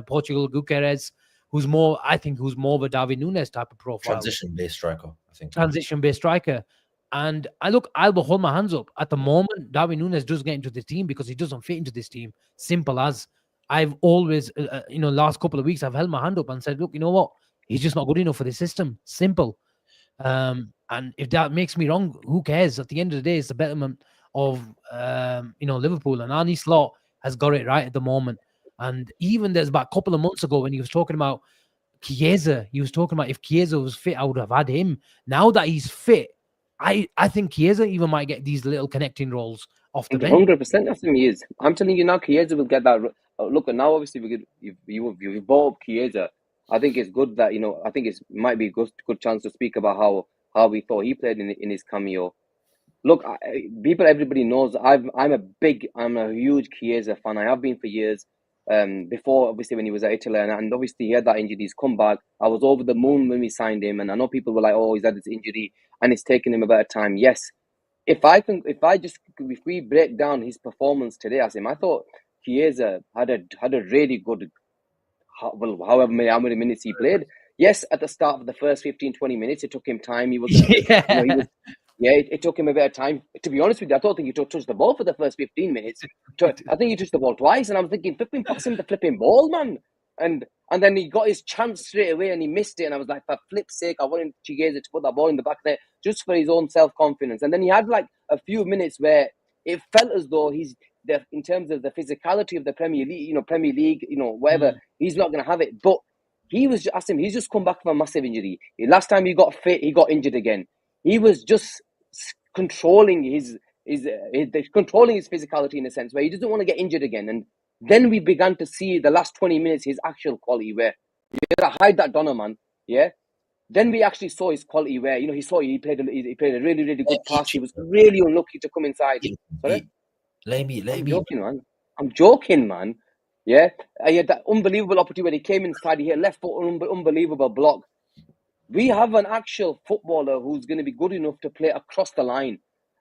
Portugal, Guquerez, who's more of a Darwin Nunez type of profile. Transition-based striker, I think. Transition-based striker. And I'll hold my hands up. At the moment, Darwin Nunez does get into the team because he doesn't fit into this team. Simple as. I've always, last couple of weeks, I've held my hand up and said, look, you know what? He's just not good enough for the system. Simple. And if that makes me wrong, who cares? At the end of the day, it's the betterment of Liverpool, and Arne Slot has got it right at the moment. And even there's about a couple of months ago when he was talking about Chiesa, he was talking about if Chiesa was fit, I would have had him. Now that he's fit, I think Chiesa even might get these little connecting roles off the bench. 100% of him he is. I'm telling you now, Chiesa will get that. Look, now obviously you've bought up Chiesa I think it's good that, I think it might be a good chance to speak about how we thought he played in his cameo. Look, everybody knows I'm a huge Chiesa fan. I have been for years. Before, obviously, when he was at Italy, and obviously he had that injury, he's come back. I was over the moon when we signed him, and I know people were like, "Oh, he's had this injury, and it's taken him a better time." Yes, if we break down his performance today, Asim, I thought Chiesa had a really good, how many minutes he played. Yes, at the start of the first 15-20 minutes, it took him time. He wasn't, it took him a bit of time. To be honest with you, I don't think he touched the ball for the first 15 minutes. I think he touched the ball twice, and I was thinking, flipping, pass him the flipping ball, man. And then he got his chance straight away, and he missed it. And I was like, for flip's sake, I wanted Chiesa to put that ball in the back there just for his own self-confidence. And then he had like a few minutes where it felt as though in terms of the physicality of the Premier League, whatever, he's not going to have it. But he's just come back from a massive injury. Last time he got fit, he got injured again. He was just controlling his physicality in a sense where he doesn't want to get injured again. And then we began to see the last 20 minutes his actual quality where you gotta hide that Donner, man. Yeah. Then we actually saw his quality where he played a really, really good pass. He was really unlucky to come inside. Sorry? I'm joking, man. Yeah. He had that unbelievable opportunity when he came inside. He hit left foot, unbelievable block. We have an actual footballer who's going to be good enough to play across the line.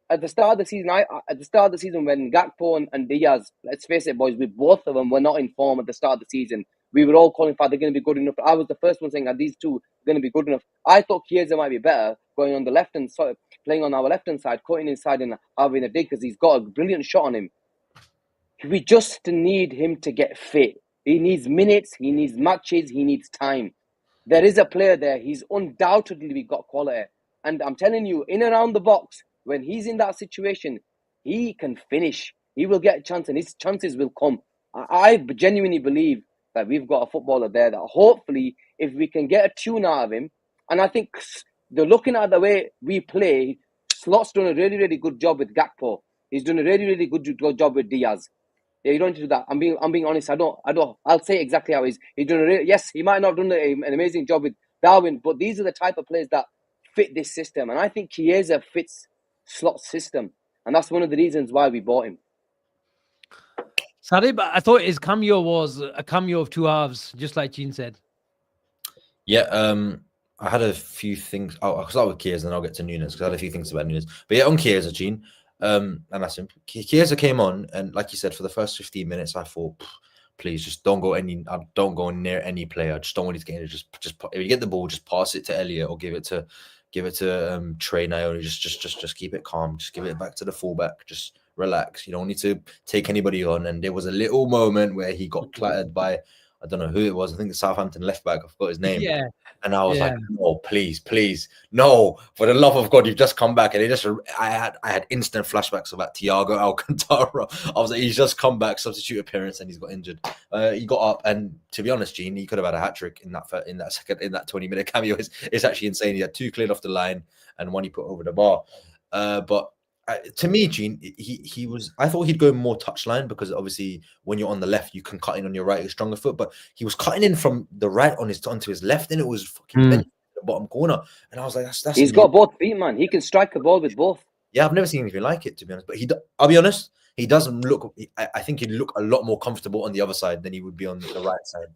At the start of the season, when Gakpo and Diaz, let's face it, boys, with both of them were not in form at the start of the season. We were all calling for they're going to be good enough. I was the first one saying that these two are going to be good enough. I thought Chiesa might be better going on the left hand side, playing on our left hand side, cutting inside and having a dig because he's got a brilliant shot on him. We just need him to get fit. He needs minutes, he needs matches, he needs time. There is a player there. He's undoubtedly got quality. And I'm telling you, in and around the box, when he's in that situation, he can finish. He will get a chance and his chances will come. I genuinely believe that we've got a footballer there that hopefully, if we can get a tune out of him, and I think looking at the way we play, Slot's done a really, really good job with Gakpo. He's done a really, really good job with Diaz. Yeah, you don't do that. I'm being honest. I'll say exactly how he's done. Yes, he might not have done an amazing job with Darwin, but these are the type of players that fit this system, and I think Chiesa fits Slot's system, and that's one of the reasons why we bought him. Sarib, I thought his cameo was a cameo of two halves, just like Gene said. Yeah, I had a few things. I'll start with Chiesa and I'll get to Nunez because I had a few things about Nunez. But yeah, on Chiesa, Gene. And Asim, Chiesa came on, and like you said, for the first 15 minutes, I thought, please just don't go near any player. I just don't want you to get in. Just if you get the ball, just pass it to Elliott or give it to Trey Naoli. Just keep it calm. Just give it back to the fullback. Just relax. You don't need to take anybody on. And there was a little moment where he got clattered by, I don't know who it was. I think the Southampton left back. I forgot his name. Yeah. And I was like, no, please, no! For the love of God, you've just come back, and I had instant flashbacks about Thiago Alcantara. I was like, he's just come back, substitute appearance, and he's got injured. He got up, and to be honest, Gene, he could have had a hat trick in that 20-minute cameo. It's actually insane. He had two cleared off the line, and one he put over the bar. But to me, Gene, he was. I thought he'd go more touchline because obviously when you're on the left, you can cut in on your right, your stronger foot. But he was cutting in from the right onto his left, and it was fucking in the bottom corner. And I was like, that's. He's got both feet, man. He can strike a ball with both. Yeah, I've never seen anything like it, to be honest. But I'll be honest, he doesn't look. I think he'd look a lot more comfortable on the other side than he would be on the right side.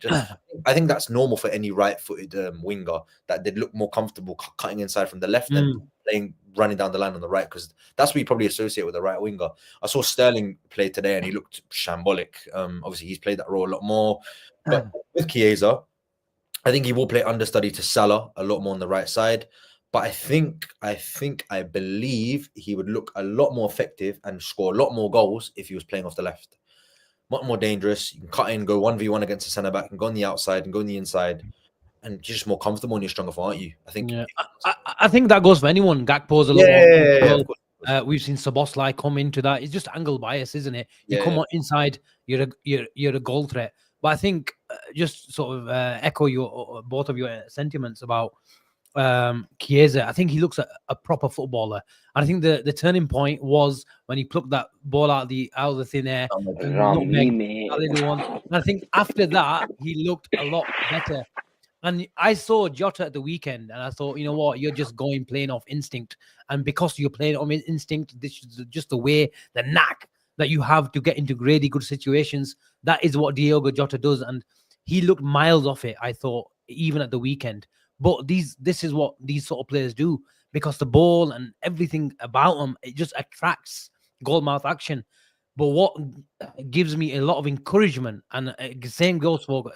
I think that's normal for any right-footed winger, that they'd look more comfortable cutting inside from the left and running down the line on the right, because that's what you probably associate with a right winger. I saw Sterling play today and he looked shambolic. Obviously, he's played that role a lot more. But with Chiesa, I think he will play understudy to Salah a lot more on the right side. But I believe he would look a lot more effective and score a lot more goals if he was playing off the left. Much more dangerous. You can cut in, go 1v1 against the centre-back and go on the outside and go on the inside. And you're just more comfortable and you're stronger for, aren't you? I think. Yeah. I think that goes for anyone. Gakpo's a lot more. We've seen Szoboszlai come into that. It's just angle bias, isn't it? You come on inside, you're a goal threat. But I think just sort of echo both of your sentiments about Chiesa. I think he looks a proper footballer. And I think the turning point was when he plucked that ball out of the thin air. And I think after that he looked a lot better. And I saw Jota at the weekend, and I thought, you know what, you're just going playing off instinct. And because you're playing on instinct, this is just the way, the knack that you have to get into really good situations. That is what Diogo Jota does. And he looked miles off it, I thought, even at the weekend. But this is what these sort of players do, because the ball and everything about them, it just attracts goal mouth action. But what gives me a lot of encouragement, and same goes for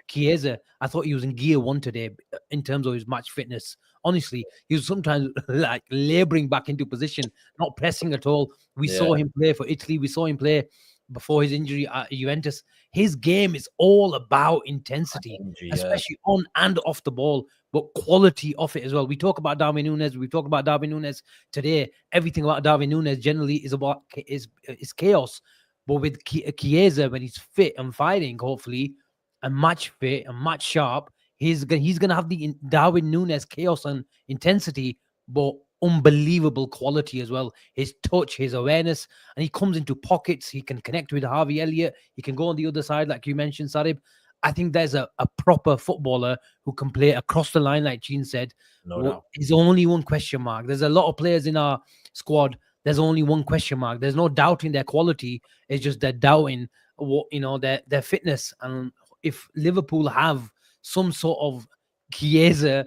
Chiesa. I thought he was in gear one today in terms of his match fitness. Honestly, he was sometimes like laboring back into position, not pressing at all. We saw him play for Italy. We saw him play before his injury at Juventus. His game is all about intensity, especially on and off the ball, but quality of it as well. We talk about Darwin Nunez. We talk about Darwin Nunez today. Everything about Darwin Nunez generally is about is chaos. But with Chiesa, when he's fit and fighting, hopefully, and match fit and match sharp, he's gonna have the Darwin Nunez chaos and intensity, but unbelievable quality as well. His touch, his awareness, and he comes into pockets. He can connect with Harvey Elliott. He can go on the other side, like you mentioned, Sarib. I think there's a proper footballer who can play across the line, like Gene said. No. There's only one question mark. There's a lot of players in our squad. There's only one question mark. There's no doubting their quality. It's just they're doubting what, you know, their fitness. And if Liverpool have some sort of Chiesa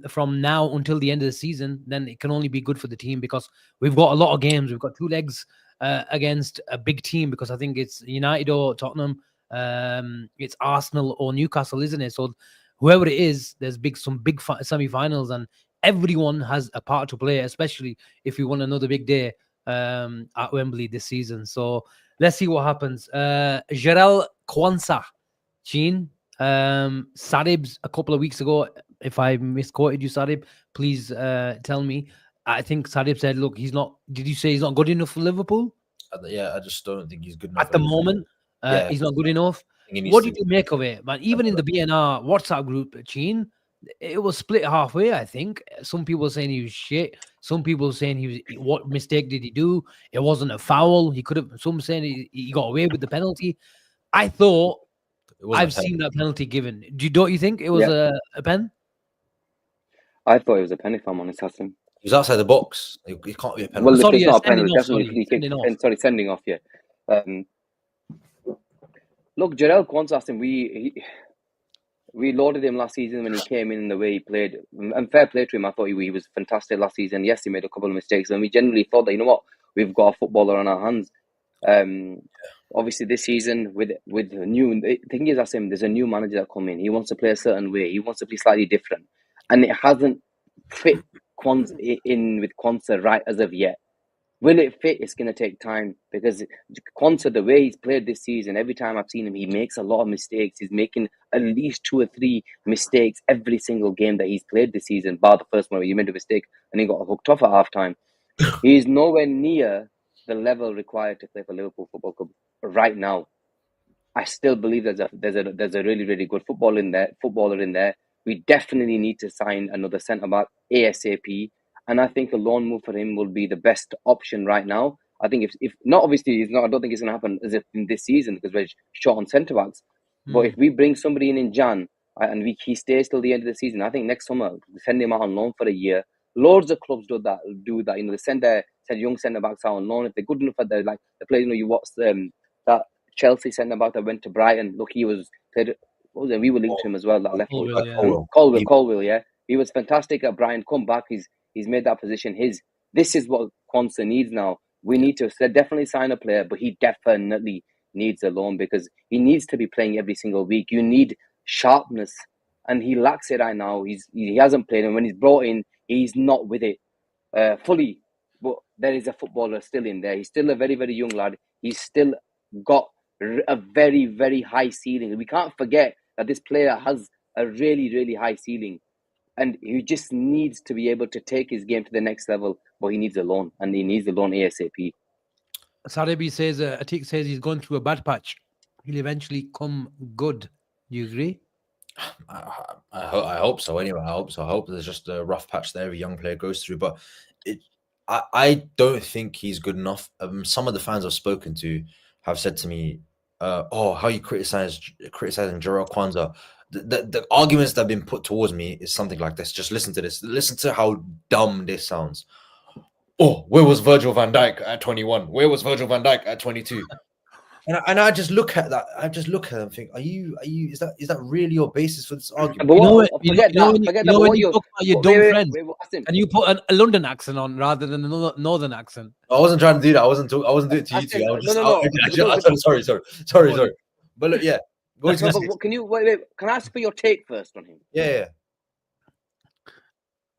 from now until the end of the season, then it can only be good for the team, because we've got a lot of games. We've got 2 legs against a big team, because I think it's United or Tottenham, it's Arsenal or Newcastle, isn't it? So whoever it is, there's some big semi-finals, and everyone has a part to play, especially if we won another big day at Wembley this season. So let's see what happens. Jarell Quansah, Gene, Sarib's a couple of weeks ago. If I misquoted you, Sarib, please tell me. I think Sarib said, look, he's not. Did you say he's not good enough for Liverpool? Yeah, I just don't think he's good enough at the moment. He's not good enough. What did you make of it, man? Even in the BNR WhatsApp group, Gene, it was split halfway, I think. Some people saying he was shit. Some people saying what mistake did he do? It wasn't a foul. He could have. Some saying he got away with the penalty. I thought I've seen that penalty given. Don't you think it was a pen? I thought it was a pen, if I'm honest, Asim. He was outside the box. It can't be a penalty. Well, if it's not a penalty, definitely free kick. Sending off, yeah. Look, Jarell Quansah, Asim, we lauded him last season when he came in and the way he played. And fair play to him, I thought he was fantastic last season. Yes, he made a couple of mistakes, and we generally thought that, you know what, we've got a footballer on our hands. Obviously, this season with new, the thing is, Asim, there's a new manager that come in. He wants to play a certain way. He wants to play slightly different, and it hasn't fit in with Quansah right as of yet. Will it fit? It's going to take time, because Quansah, the way he's played this season, every time I've seen him, he makes a lot of mistakes. He's making at least 2 or 3 mistakes every single game that he's played this season, bar the first one where he made a mistake and he got hooked off at halftime. He's nowhere near the level required to play for Liverpool Football Club right now. I still believe there's a really, really good footballer in there. We definitely need to sign another centre-back ASAP. And I think a loan move for him will be the best option right now. I think if not, obviously, I don't think it's going to happen as if in this season, because we're short on centre backs. But if we bring somebody in Jan and he stays till the end of the season, I think next summer we send him out on loan for a year. Loads of clubs do that. You know, they send young centre backs out on loan if they're good enough. They're like the players. You know, you watch that Chelsea centre back that went to Brighton. Look, he was played. What was it? We were linked to him as well. That left Colwill. Yeah, he was fantastic at Brighton. Come back, He's made that position his. This is what Quansah needs now. We need to definitely sign a player, but he definitely needs a loan, because he needs to be playing every single week. You need sharpness, and he lacks it right now. He hasn't played, and when he's brought in, he's not with it fully. But there is a footballer still in there. He's still a very, very young lad. He's still got a very, very high ceiling. We can't forget that this player has a really, really high ceiling. And he just needs to be able to take his game to the next level, but he needs a loan, and he needs a loan ASAP. Sarib says, Atik says he's going through a bad patch. He'll eventually come good. Do you agree? I hope so. Anyway, I hope so. I hope there's just a rough patch there every young player goes through. But I don't think he's good enough. Some of the fans I've spoken to have said to me, "Oh, how you criticizing Jarell Quansah? the arguments that have been put towards me is something like this. Just listen to this. Listen to how dumb this sounds. Oh, where was Virgil van Dijk at 21? Where was Virgil van Dijk at 22? And I just look at that. I just look at them and think, are you? Is that really your basis for this argument? But You know what? forget that. When you talk about your dumb friends, Asim, and you put a London accent on rather than a northern accent. I wasn't trying to do that. I wasn't doing it to you two. I was just sorry. But look, yeah. no, but can you wait? Can I ask for your take first on him? Yeah.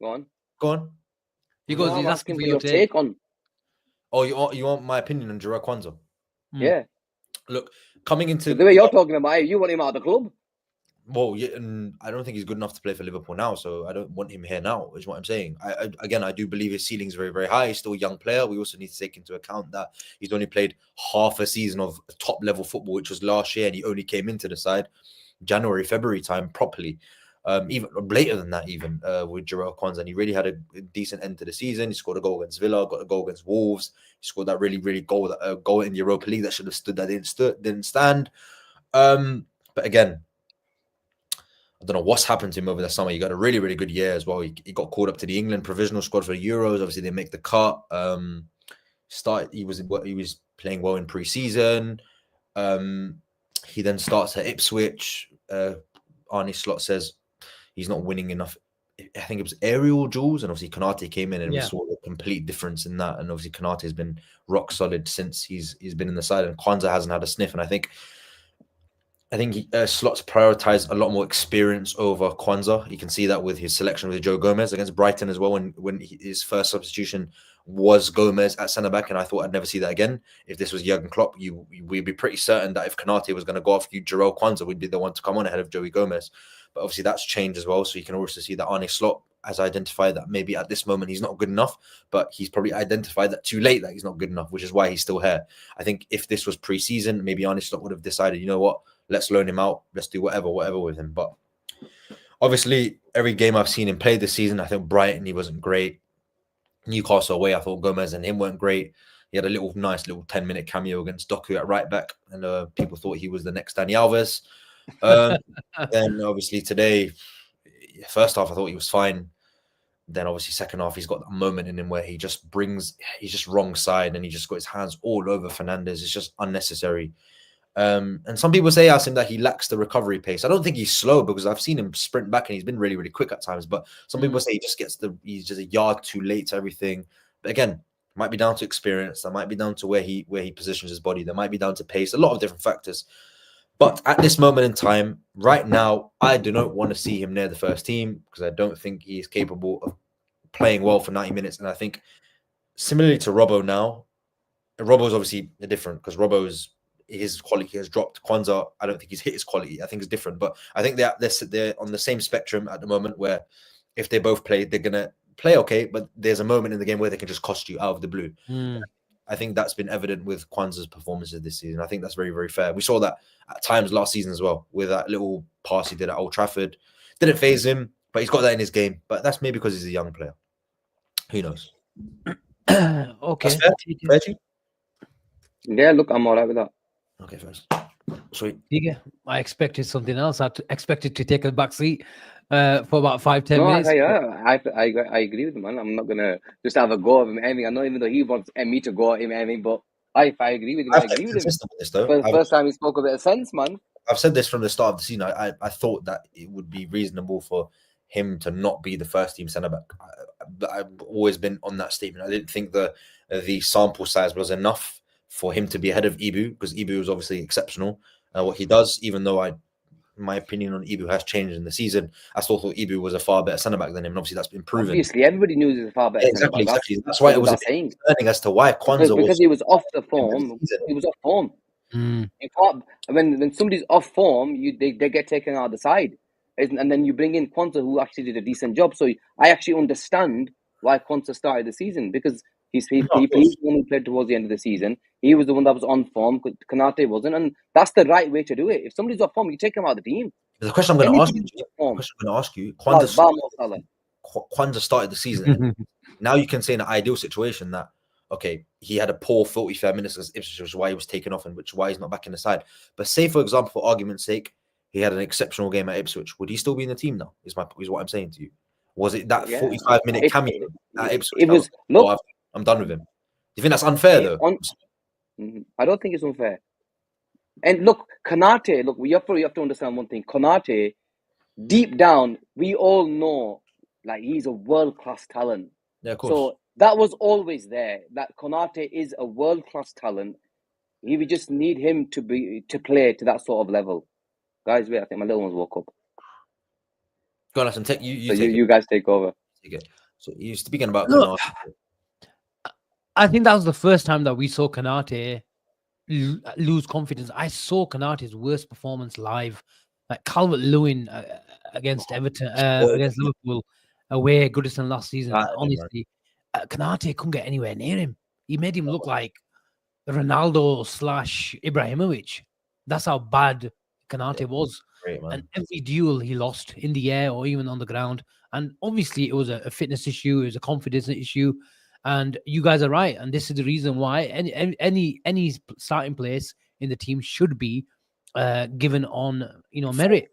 Go on. He No, goes, I'm he's asking for your your take. on. Oh, you want my opinion on Jarell Quansah? Yeah. Look, coming into The way you're talking about it, you want him out of the club. Well, yeah, and I don't think he's good enough to play for Liverpool now, so I don't want him here now, is what I'm saying. I do believe his ceiling's very, very high. He's still a young player. We also need to take into account that he's only played half a season of top-level football, which was last year, and he only came into the side January, February time properly. Even later than that, even with Jarell Quansah, and he really had a decent end to the season. He scored a goal against Villa, got a goal against Wolves. He scored that really, really goal in the Europa League that should have stood, that didn't stand. But again, I don't know what's happened to him over the summer. He got a really, really good year as well. He got called up to the England provisional squad for the Euros. Obviously, they make the cut. He was playing well in pre-season. He then starts at Ipswich. Arne Slot says he's not winning enough. I think it was aerial duels, and obviously Konate came in, and we saw a complete difference in that. And obviously Konate has been rock solid since he's been in the side, and Quansah hasn't had a sniff. And I think Slot's prioritized a lot more experience over Quansah. You can see that with his selection with Joe Gomez against Brighton as well, when his first substitution was Gomez at centre back, and I thought I'd never see that again. If this was Jurgen Klopp, we'd be pretty certain that if Konate was going to go off Jarell Quansah, would be the one to come on ahead of Joey Gomez. But obviously that's changed as well. So you can also see that Arne Slot has identified that maybe at this moment he's not good enough, but he's probably identified that too late that he's not good enough, which is why he's still here. I think if this was pre-season, maybe Arne Slot would have decided, you know what, let's loan him out, let's do whatever with him. But obviously every game I've seen him play this season, I think Brighton, he wasn't great. Newcastle away, I thought Gomez and him weren't great. He had a nice little 10-minute cameo against Doku at right back, and people thought he was the next Dani Alves. Then obviously today, first half I thought he was fine. Then obviously second half he's got a moment in him where he's just wrong side, and he just got his hands all over Fernandes. It's just unnecessary. And some people say, Asim, that he lacks the recovery pace. I don't think he's slow, because I've seen him sprint back and he's been really, really quick at times. But some people say he's just a yard too late to everything. But again, it might be down to experience. That might be down to where he positions his body. That might be down to pace. A lot of different factors. But at this moment in time, right now, I do not want to see him near the first team, because I don't think he is capable of playing well for 90 minutes. And I think similarly to Robbo now, Robbo's obviously different, because his quality has dropped. Quansah, I don't think he's hit his quality. I think it's different. But I think they're on the same spectrum at the moment, where if they both play, they're going to play okay, but there's a moment in the game where they can just cost you out of the blue. I think that's been evident with Quansah's performances this season. I think that's very, very fair. We saw that at times last season as well, with that little pass he did at Old Trafford. Didn't phase him, but he's got that in his game. But that's maybe because he's a young player. Who knows? Okay. Fair to you? Yeah, look, I'm all right with that. Okay, first. Sweet. Yeah, I expected something else. I expected to take a back seat for about 5-10 minutes. I agree with him, man. I'm not gonna just have a go of him. I know, even though he wants me to go at him, but if I agree with him, I agree with him. For the first time he spoke a bit of sense, man. I've said this from the start of the season. I thought that it would be reasonable for him to not be the first team centre back. I've always been on that statement. I didn't think the sample size was enough for him to be ahead of Ibu, because Ibu was obviously exceptional what he does. Even though my opinion on Ibu has changed in the season, I still thought Ibu was a far better centre back than him, and obviously that's been proven. Obviously, everybody knew he was a far better centre back. Exactly. That's why it was concerning as to why Quansah because he was off the form. He was off form. You can't, when somebody's off form, they get taken out of the side, and then you bring in Quansah, who actually did a decent job. So I actually understand why Quansah started the season, because he only played towards the end of the season. He was the one that was on form. Konate wasn't, and that's the right way to do it. If somebody's off form, you take him out of the team. The question I'm going to ask you, Quansah started the season. Now you can say in an ideal situation that, okay, he had a poor 45 minutes against Ipswich, which is why he was taken off, and which is why he's not back in the side. But say, for example, for argument's sake, he had an exceptional game at Ipswich, would he still be in the team now? Is what I'm saying to you. Was it that Yeah. 45-minute cameo at Ipswich? It was look. I'm done with him. Do you think that's unfair though? I don't think it's unfair. And look, Konate. Look, you have to understand one thing. Konate, deep down, we all know, like, he's a world-class talent. Yeah, of course. So that was always there. That Konate is a world-class talent. We just need him to play to that sort of level. Guys, wait, I think my little ones woke up. Go on, Asim, take you guys take over. Okay. So you're speaking about Look, Konate. I think that was the first time that we saw Konate lose confidence. I saw Konate's worst performance live, like Calvert-Lewin against Everton, against Liverpool away at Goodison last season. Honestly, Konate couldn't get anywhere near him. He made him look like Ronaldo / Ibrahimovic. That's how bad Konate was. Great, man. And every duel he lost in the air or even on the ground. And obviously it was a fitness issue, it was a confidence issue. And you guys are right. And this is the reason why any starting place in the team should be given on merit.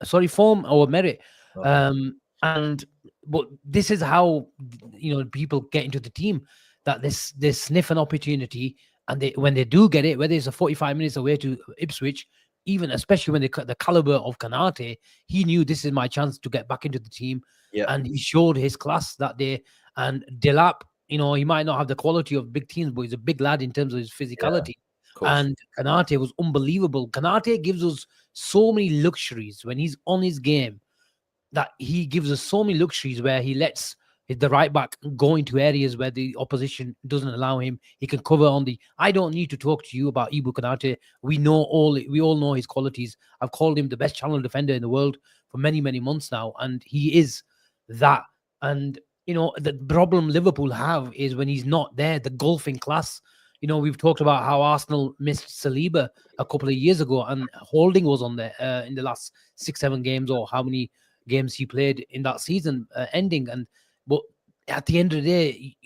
Sorry, form or merit. But this is how people get into the team, that they sniff an opportunity, and when they do get it, whether it's a 45 minutes away to Ipswich, even especially when the caliber of Konate, he knew this is my chance to get back into the team. And he showed his class that day. And Delap, he might not have the quality of big teams, but he's a big lad in terms of his physicality. And Konate was unbelievable. Konate gives us so many luxuries when he's on his game, that he gives us so many luxuries where he lets the right back go into areas where the opposition doesn't allow him. He can cover on I don't need to talk to you about Ibu Konate. We all know his qualities. I've called him the best channel defender in the world for many, many months now, and he is that. And the problem Liverpool have is when he's not there, the golfing class. We've talked about how Arsenal missed Saliba a couple of years ago, and Holding was on there in the last 6-7 games, or how many games he played in that season ending. But at the end of the day,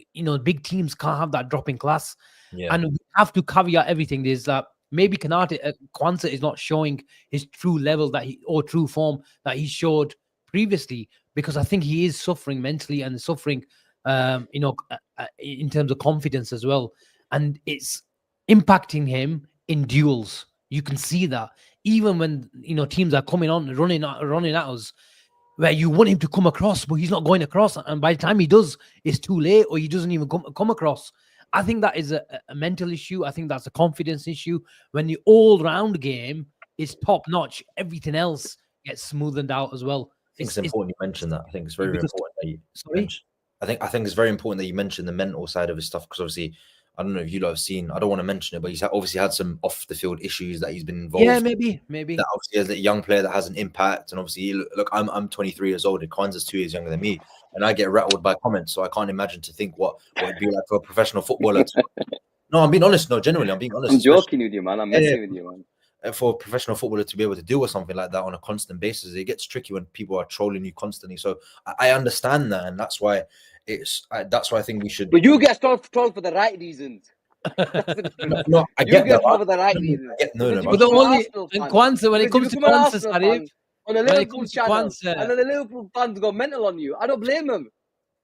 big teams can't have that drop in class. And we have to caveat everything. There's that maybe Quansah is not showing his true level or true form that he showed previously, because I think he is suffering mentally and suffering, in terms of confidence as well. And it's impacting him in duels. You can see that even when teams are coming on, running at us, where you want him to come across, but he's not going across. And by the time he does, it's too late, or he doesn't even come across. I think that is a mental issue. I think that's a confidence issue. When the all-round game is top-notch, everything else gets smoothened out as well. I think it's important you mention that. I think it's very important that you mention. I think it's very important that you mention the mental side of his stuff, because obviously, I don't know if you lot have seen, I don't want to mention it, but he's obviously had some off-the-field issues that he's been involved in. Yeah, maybe. That obviously as a young player that has an impact. And obviously, look, I'm 23 years old, and Quansah's 2 years younger than me. And I get rattled by comments, so I can't imagine to think what it'd be like for a professional footballer. No, I'm being honest. No, genuinely, I'm being honest. I'm joking with you, man. I'm messing with you, man. For a professional footballer to be able to deal with something like that on a constant basis, it gets tricky when people are trolling you constantly. So I understand that, and that's why I think we should. But you get trolled for the right reasons. No, I get that. For the right reasons. But the only Quansah, when it comes to Quansah, Sarib, on the Liverpool channel, and then the Liverpool fans go mental on you. I don't blame them.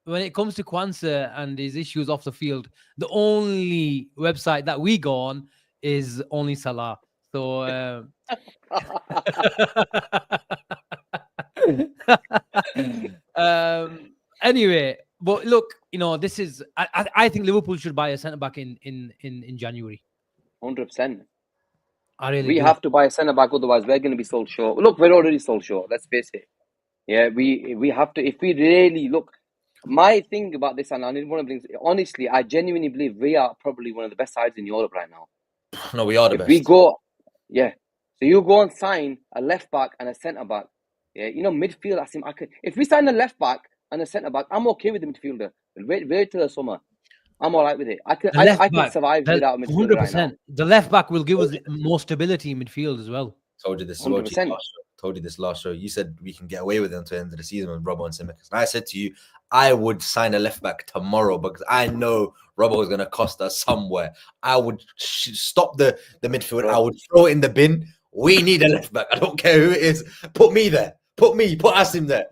When it comes to Quansah and his issues off the field, the only website that we go on is Only Salah. So anyway, but look, this is. I think Liverpool should buy a centre back in January. 100%. We have to buy a centre back, otherwise we're going to be sold short. Look, we're already sold short. Let's face it. Yeah, we have to. If we really look, my thing about this, and I didn't want to bring. Honestly, I genuinely believe we are probably one of the best sides in Europe right now. No, we are the best. We go, so you go and sign a left back and a centre back. Yeah, midfield. If we sign a left back and a centre back, I'm okay with the midfielder. Wait till the summer. I'm all right with it. I can survive without a midfielder 100%. Right now. The left back will give us more stability in midfield as well. Told you this last show. You said we can get away with it until the end of the season with Robbo and Tsimikas. And I said to you, I would sign a left back tomorrow because I know Robbo is going to cost us somewhere. I would stop the midfield. I would throw it in the bin. We need a left back. I don't care who it is. Put me there. Put Asim there.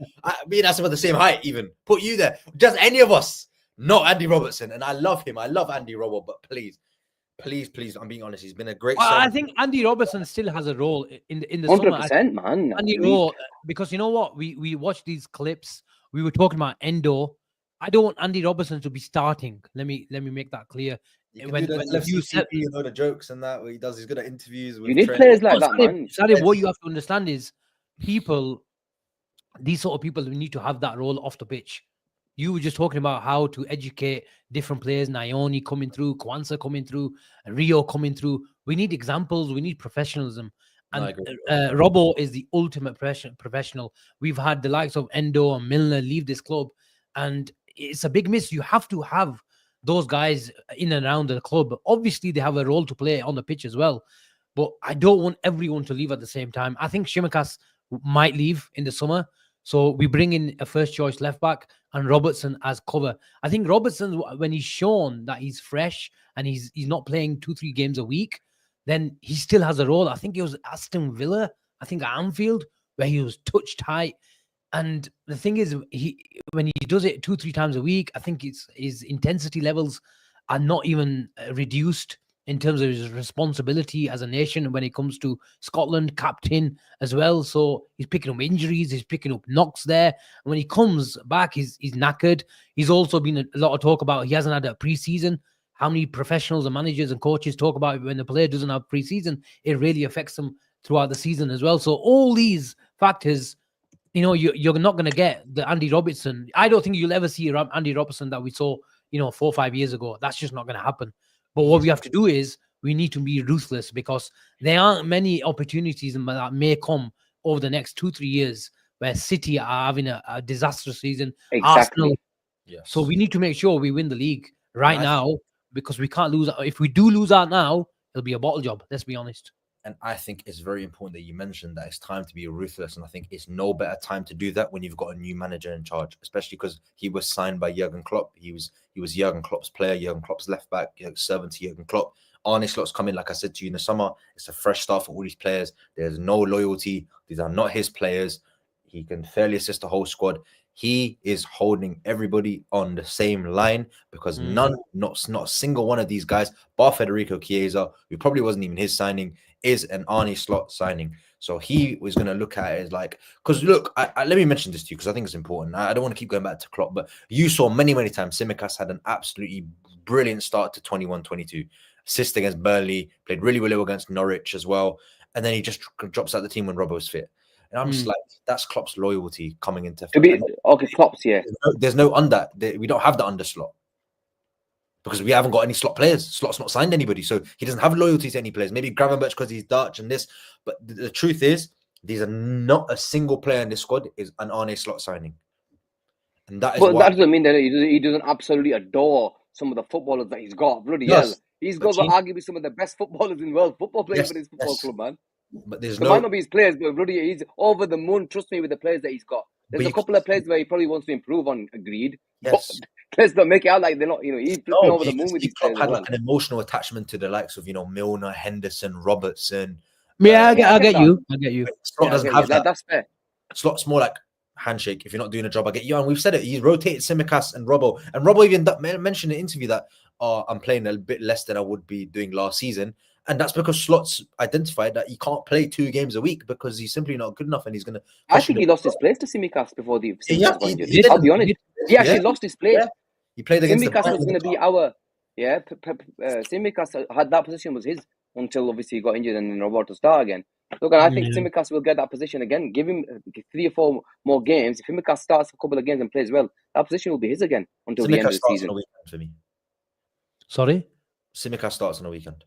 Me and Asim are the same height even. Put you there. Just any of us. Not Andy Robertson. And I love him. I love Andy Robert, but please, I'm being honest. He's been a great I servant. think Andy Robertson still has a role in the summer. 100%, man. Andy role, because you know what? We watched these clips. We were talking about Endo. I don't want Andy Robertson to be starting. Let me make that clear. You can do the you said, you know, the jokes and that, where he's good at interviews. With you need Trent. players like that, man. Sarib, what you have to understand is these sort of people need to have that role off the pitch. You were just talking about how to educate different players, Nayoni coming through, Quansah coming through, Rio coming through. We need examples. We need professionalism. And Robbo is the ultimate professional. We've had the likes of Endo and Milner leave this club, and it's a big miss. You have to have those guys in and around the club. Obviously, they have a role to play on the pitch as well, but I don't want everyone to leave at the same time. I think Tsimikas might leave in the summer, so we bring in a first choice left back and Robertson as cover. I think Robertson, when he's shown that he's fresh and he's not playing 2-3 games a week, then he still has a role. I think it was Aston Villa, I think at Anfield, where he was touch tight. And the thing is, when he does it 2-3 times a week, I think his intensity levels are not even reduced in terms of his responsibility as a nation when it comes to Scotland, captain as well. So he's picking up injuries, he's picking up knocks there. And when he comes back, he's knackered. He's also been a lot of talk about he hasn't had a pre-season. How many professionals and managers and coaches talk about when the player doesn't have pre-season, it really affects them throughout the season as well. So all these factors, you know, you're not going to get the Andy Robertson. I don't think you'll ever see Andy Robertson that we saw, 4 or 5 years ago. That's just not going to happen. But what we have to do is we need to be ruthless, because there aren't many opportunities that may come over the next 2-3 years where City are having a disastrous season. Exactly. Arsenal. Yes. So we need to make sure we win the league right now, because we can't lose. If we do lose out now, it'll be a bottle job. Let's be honest. And I think it's very important that you mentioned that it's time to be ruthless. And I think it's no better time to do that when you've got a new manager in charge, especially because he was signed by Jurgen Klopp. He was Jurgen Klopp's player, Jurgen Klopp's left back, servant to Jurgen Klopp. Arne Slot's coming, like I said to you in the summer. It's a fresh start for all these players. There's no loyalty. These are not his players. He can fairly assist the whole squad. He is holding everybody on the same line, because not a single one of these guys, bar Federico Chiesa, who probably wasn't even his signing, is an Arne Slot signing. So he was going to look at it as like, because look, let me mention this to you because I think it's important. I don't want to keep going back to Klopp, but you saw many times Tsimikas had an absolutely brilliant start to 21-22. Assist against Burnley, played really well against Norwich as well. And then he just drops out the team when Robbo was fit. And I'm just like, that's Klopp's loyalty coming into Klopp's, yeah. There's no under. We don't have the under Slot because we haven't got any Slot players. Slot's not signed anybody, so he doesn't have loyalty to any players. Maybe Gravenberch because he's Dutch and this, but the truth is, these are not a single player in this squad is an Arne Slot signing, and that is. But that doesn't mean that he doesn't absolutely adore some of the footballers that he's got. Bloody hell, he's got arguably some of the best footballers in world football playing for this football club, man. But there's might not be his players, but bloody, he's over the moon. Trust me, with the players that he's got. There's a couple of players where he probably wants to improve on. Agreed. Yes. Let's not make it out like they're not. He's flipping over the moon with these players. Had like an emotional attachment to the likes of Milner, Henderson, Robertson. Yeah, I get you. Slot doesn't have that. That's fair. Slot's more like handshake. If you're not doing a job, I get you. And we've said it. He's rotated Tsimikas and Robbo. And Robbo even mentioned in the interview that I'm playing a bit less than I would be doing last season. And that's because Slot's identified that he can't play 2 games a week because he's simply not good enough, and he's going to. I think he lost his place to Tsimikas before the Tsimikas got injured. I'll be honest. He actually lost his place. Yeah. He played against Tsimikas was going to be our. Yeah, Tsimikas had that position was his until obviously he got injured and then Roberto start again. Look, and I think Tsimikas will get that position again. Give him 3 or 4 more games. If Tsimikas starts a couple of games and plays well, that position will be his again until the end of the season. On a weekend for me. Sorry, Tsimikas starts on a weekend.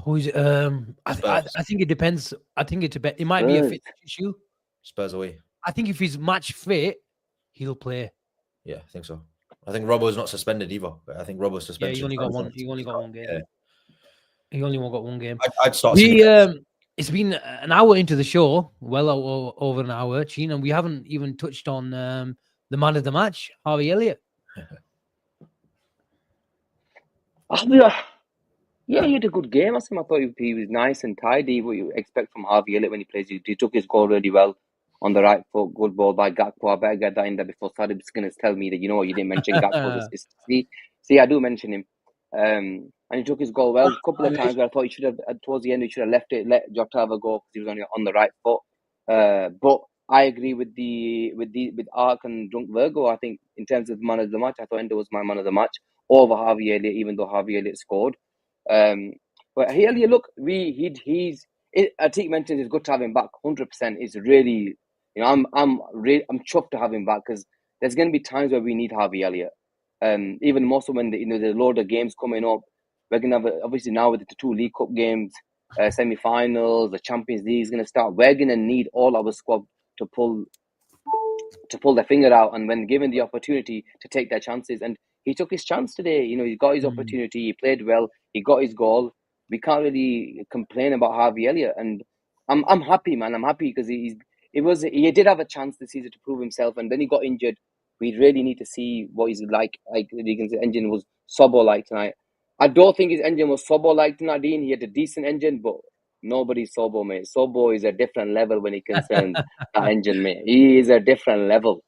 Who's I think it depends. I think it might be a fit issue. Spurs away. I think if he's match fit, he'll play. Yeah, I think so. I think Robbo's not suspended either. But I think Robbo's suspended. Yeah, he only got one game. Yeah. He only got one game. I'd start. It's been an hour into the show, well over an hour, Chin, and we haven't even touched on the man of the match, Harvey Elliott. Yeah, he had a good game. Asim. I thought he was nice and tidy. What you expect from Harvey Elliott when he plays. He took his goal really well on the right foot. Good ball by Gakpo. I better get that in there before Sarib's going to tell me that, you know what, you didn't mention Gakpo's assist. See, I do mention him. And he took his goal well. A couple of times where I thought he should have, towards the end, he should have left it, let Jota have a go because he was on the right foot. But I agree with Ark and Drunk Virgo. I think in terms of man of the match, I thought Endo was my man of the match over Harvey Elliott, even though Harvey Elliott scored. But Elliott, look, Atik mentioned it's good to have him back. 100%. It's really, I'm chuffed to have him back because there's going to be times where we need Harvey Elliott. Even more so when there's a load of games coming up. We're gonna have obviously now with the 2 League Cup games, semi-finals, the Champions League is gonna start. We're gonna need all our squad to pull their finger out, and when given the opportunity to take their chances, and he took his chance today. He got his opportunity. He played well. He got his goal. We can't really complain about Harvey Elliott, and I'm happy, man. I'm happy because he did have a chance this season to prove himself, and then he got injured. We really need to see what he's like. Like the engine was Sobo like tonight. I don't think his engine was Sobo like tonight, Dean. He had a decent engine, but nobody's Sobo, mate. Sobo is a different level when it concerns that engine, mate. He is a different level.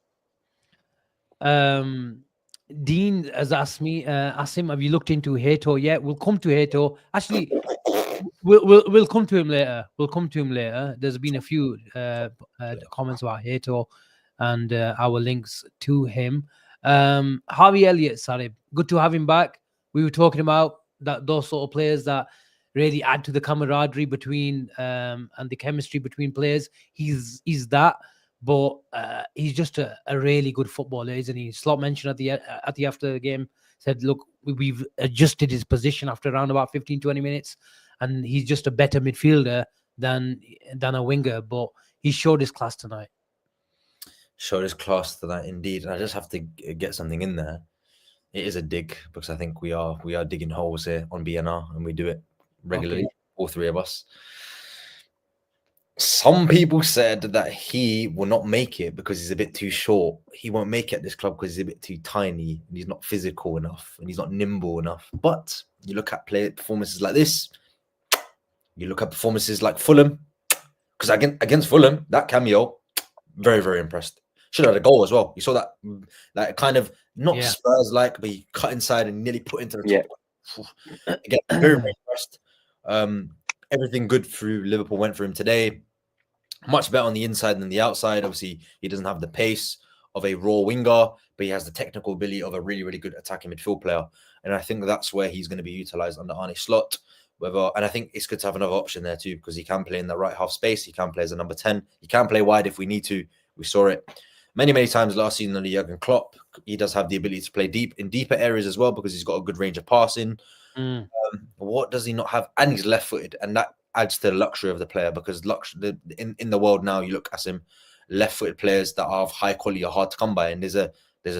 Dean has asked me, Asim, have you looked into Hato yet? We'll come to Hato. Actually, we'll come to him later. There's been a few comments about Hato and our links to him. Harvey Elliott, Sarib, good to have him back. We were talking about those sort of players that really add to the camaraderie between and the chemistry between players. He's that. But he's just a really good footballer, isn't he? Slot mentioned at the after the game, said, look, we've adjusted his position after around about 15, 20 minutes, and he's just a better midfielder than a winger, but he showed his class tonight. Showed his class tonight, indeed. And I just have to get something in there. It is a dig, because I think we are digging holes here on BNR, and we do it regularly, all 3 of us. Some people said that he will not make it because he's a bit too short. He won't make it at this club because he's a bit too tiny and he's not physical enough and he's not nimble enough. But you look at performances like this, you look at performances like Fulham, because against Fulham, that cameo, very, very impressed. Should have had a goal as well. You saw that, like, kind of not Spurs-like, but he cut inside and nearly put into the top. Again, very, very impressed. Everything good through Liverpool went for him today. Much better on the inside than the outside. Obviously, he doesn't have the pace of a raw winger, but he has the technical ability of a really, really good attacking midfield player. And I think that's where he's going to be utilised under Arne Slot. And I think it's good to have another option there too, because he can play in the right half space. He can play as a number 10. He can play wide if we need to. We saw it many, many times last season under Jurgen Klopp. He does have the ability to play deep in deeper areas as well, because he's got a good range of passing. What does he not have? And he's left-footed, and that adds to the luxury of the player, because in the world now, you look at him, left-footed players that are of high quality are hard to come by, and there's a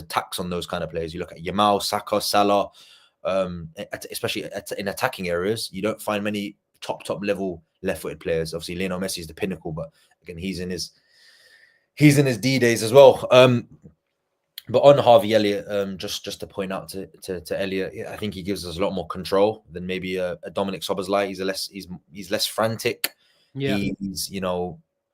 tax on those kind of players. You look at Yamal, Saka, Salah, especially in attacking areas, you don't find many top level left-footed players. Obviously, Lionel Messi is the pinnacle, but again, he's in his D days as well. But on Harvey Elliott, just to point out to Elliott, I think he gives us a lot more control than maybe a Dominic Szoboszlai. He's less frantic. Yeah, he's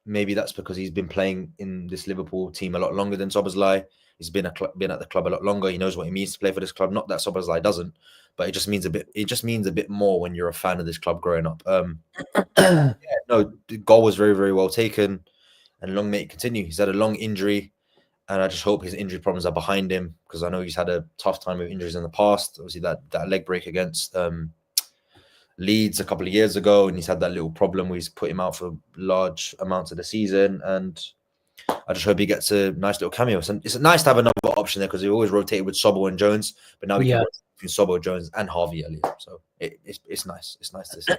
maybe that's because he's been playing in this Liverpool team a lot longer than Szoboszlai. He's been at the club a lot longer. He knows what it means to play for this club. Not that Szoboszlai doesn't, but it just means a bit. It just means a bit more when you're a fan of this club growing up. The goal was very, very well taken, and long may it continue. He's had a long injury. And I just hope his injury problems are behind him, because I know he's had a tough time with injuries in the past. Obviously, that leg break against Leeds a couple of years ago, and he's had that little problem where he's put him out for large amounts of the season. And I just hope he gets a nice little cameo. So it's nice to have another option there, because we always rotated with Sobo and Jones, but now we can rotate between Sobo, Jones, and Harvey Elliott. So it's nice. It's nice to see.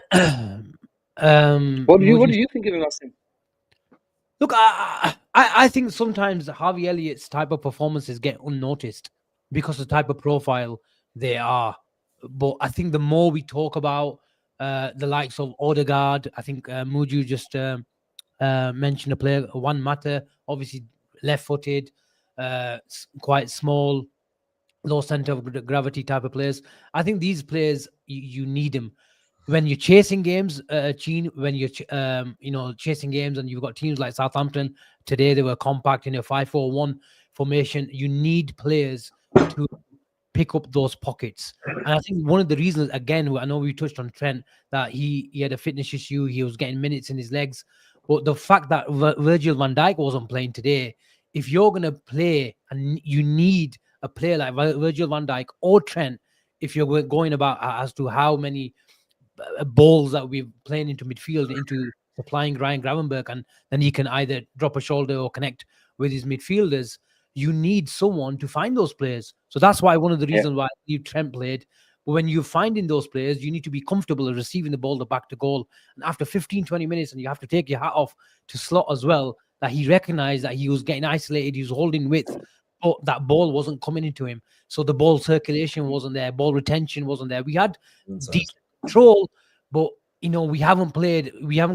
What do you think of him, Asim? Look, I think sometimes Harvey Elliott's type of performances get unnoticed because of the type of profile they are. But I think the more we talk about the likes of Odegaard, I think Muju just mentioned a player, Juan Mata, obviously left-footed, quite small, low center of gravity type of players. I think these players, you need them. when you're chasing games, when you're chasing games, and you've got teams like Southampton today, they were compact in a 5-4-1 formation. You need players to pick up those pockets. And I think one of the reasons, again, I know we touched on Trent, that he had a fitness issue, he was getting minutes in his legs, but the fact that Virgil van Dijk wasn't playing today, if you're going to play and you need a player like Virgil van Dijk or Trent, if you're going about as to how many balls that we're playing into midfield, into supplying Ryan Gravenberch, and then he can either drop a shoulder or connect with his midfielders, you need someone to find those players. So that's why one of the reasons why Trent played. But when you're finding those players, you need to be comfortable in receiving the ball back to goal. And after 15, 20 minutes, and you have to take your hat off to Slot as well, that he recognized that he was getting isolated, he was holding width, but that ball wasn't coming into him. So the ball circulation wasn't there, ball retention wasn't there. We had deep control, but we haven't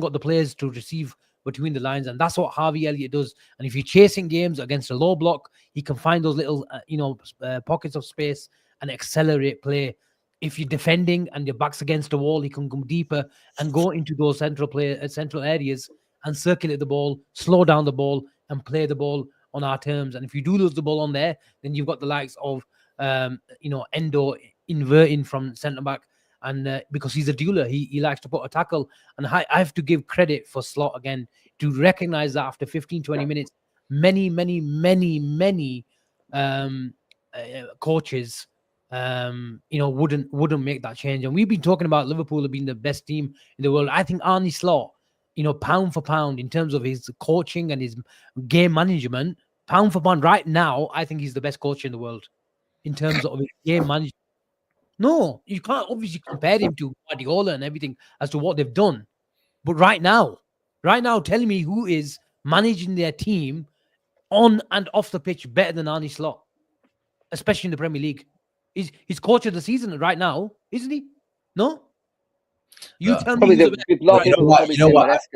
got the players to receive between the lines, and that's what Harvey Elliott does. And if you're chasing games against a low block, he can find those little pockets of space and accelerate play. If you're defending and your back's against the wall, he can come deeper and go into those central areas and circulate the ball, slow down the ball, and play the ball on our terms. And if you do lose the ball on there, then you've got the likes of Endo inverting from centre back. And because he's a dueler, he likes to put a tackle. And I have to give credit for Slot again to recognize that after 15, 20 minutes, many coaches, wouldn't make that change. And we've been talking about Liverpool being the best team in the world. I think Arne Slot, pound for pound, in terms of his coaching and his game management, pound for pound right now, I think he's the best coach in the world in terms of his game management. No, you can't obviously compare him to Guardiola and everything as to what they've done. But right now, tell me who is managing their team on and off the pitch better than Arne Slot, especially in the Premier League. He's coach of the season right now, isn't he? No? You tell me who's the best.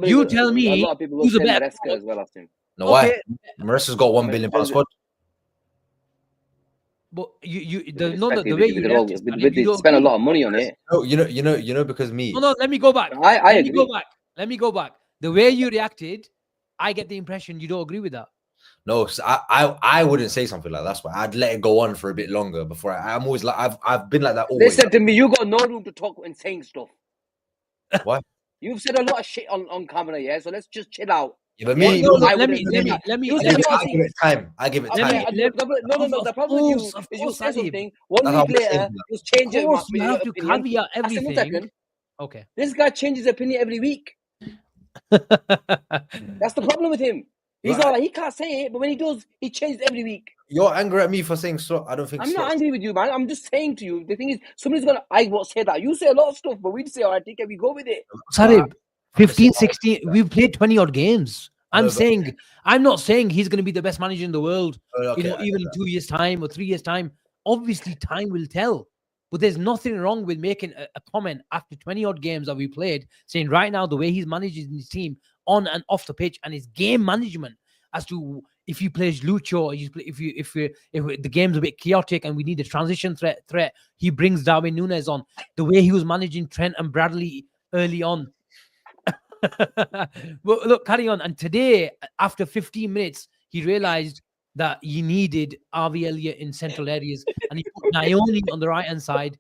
You tell me who's the best. As well, Asim. No, why? Maresca's got £1 billion squad. But the way you spend a lot of money on it. No, because me. No, let me go back. I agree. Let me go back. The way you reacted, I get the impression you don't agree with that. No, I wouldn't say something like that. That's why I'd let it go on for a bit longer before I'm always like I've been like that always. They said to me, you got no room to talk and saying stuff. Why? You've said a lot of shit on camera, yeah. So let's just chill out. Yeah, but me, let me. I give it time. No. The problem with you is you say something. 1 week later, you change it. You have to caveat everything. Okay. This guy changes opinion every week. That's the problem with him. He's all like, he can't say it, but when he does, he changes every week. You're angry at me for saying so. I don't think I'm not angry with you, man. I'm just saying to you, the thing is, I won't say that. You say a lot of stuff, but we'd say, all right, take it, we go with it. Sarib, 15, 16, we've played 20 odd games. I'm not saying he's going to be the best manager in the world, even in 2 years' time or 3 years' time. Obviously, time will tell. But there's nothing wrong with making a comment after 20 odd games that we played, saying right now the way he's managing his team on and off the pitch and his game management, as to if he plays Lucho, if the game's a bit chaotic and we need a transition threat, he brings Darwin Nunez on. The way he was managing Trent and Bradley early on. But look, carry on. And today, after 15 minutes, he realized that he needed Harvey Elliott in central areas, and he put Naoni on the right hand side.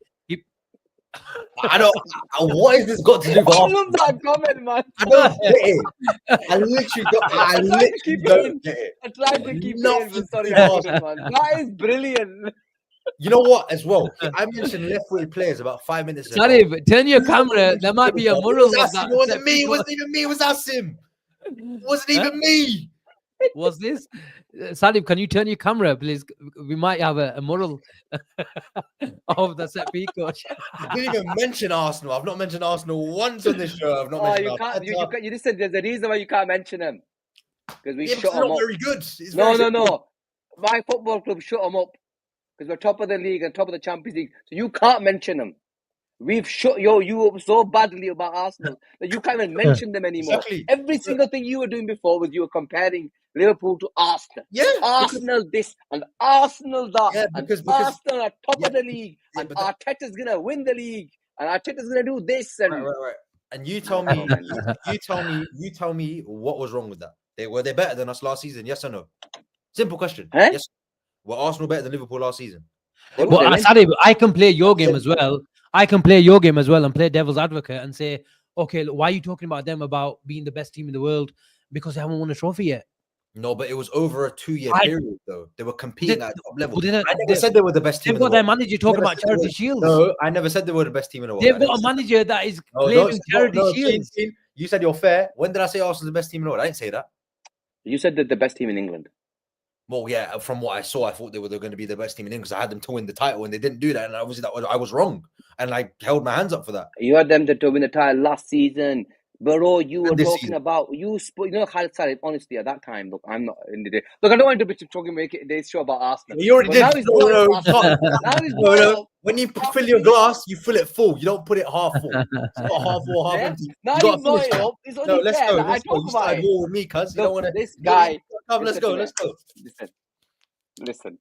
I don't. What has this got to do with? I love that comment, man. I don't get it. I literally don't get it. I tried to keep it. Sorry, man. That is brilliant. You know what? As well, I mentioned left-footed players about 5 minutes ago. Sorry, but turn your camera. There might be a mural. It wasn't me. It wasn't even me. It was Asim. It wasn't even me. Was this? Sarib, can you turn your camera, please? We might have a mural of the set piece coach. I didn't even mention Arsenal. I've not mentioned Arsenal once on this show. I've not mentioned you just said there's a reason why you can't mention them. Because we shut them up. Very good. No. My football club shut them up. Because we're top of the league and top of the Champions League. So you can't mention them. We've shut you up so badly about Arsenal that you can't even mention them anymore. Exactly. Every single thing you were doing before was you were comparing Liverpool to Arsenal. Yeah. Arsenal this and Arsenal that. Yeah, and Arsenal are top of the league. And Arteta's going to win the league. and Arteta's going to do this. And Right. And you tell me, you tell me what was wrong with that. Were they better than us last season? Yes or no? Simple question. Huh? Yes. Were Arsenal better than Liverpool last season? They Well, were. Sarib, I can play your game as well. I can play your game as well and play devil's advocate and say, okay, look, why are you talking about them about being the best team in the world? Because they haven't won a trophy yet. No, but it was over a 2-year period, though. They were competing at top level. Well, I never said they were the best team They've in the got their world. manager talking Never about said they Charity were. Shields. No, I never said they were the best team in the world. They've got a manager that is claiming Charity Shields. You said you're fair. When did I say Arsenal's the best team in the world? I didn't say that. You said that the best team in England. Well, yeah, from what I saw, I thought they were going to be the best team in England because I had them to win the title and they didn't do that. And obviously I was wrong. And I held my hands up for that. You had them to win the title last season. Bro, you were this talking season. about Khalid Sarib, honestly, at that time, look, I'm not in the day. Look, I don't want to be talking make it this show about Arsenal. You already But did. Now he's No. When you fill your glass, you fill it full. You don't put it half full. It's not half full, half empty. Now You he's blowing it up. It's only let's fair go. that I Let's go. talk You about started it. war with me, cuz. You don't want to. This guy. Let's go. Listen.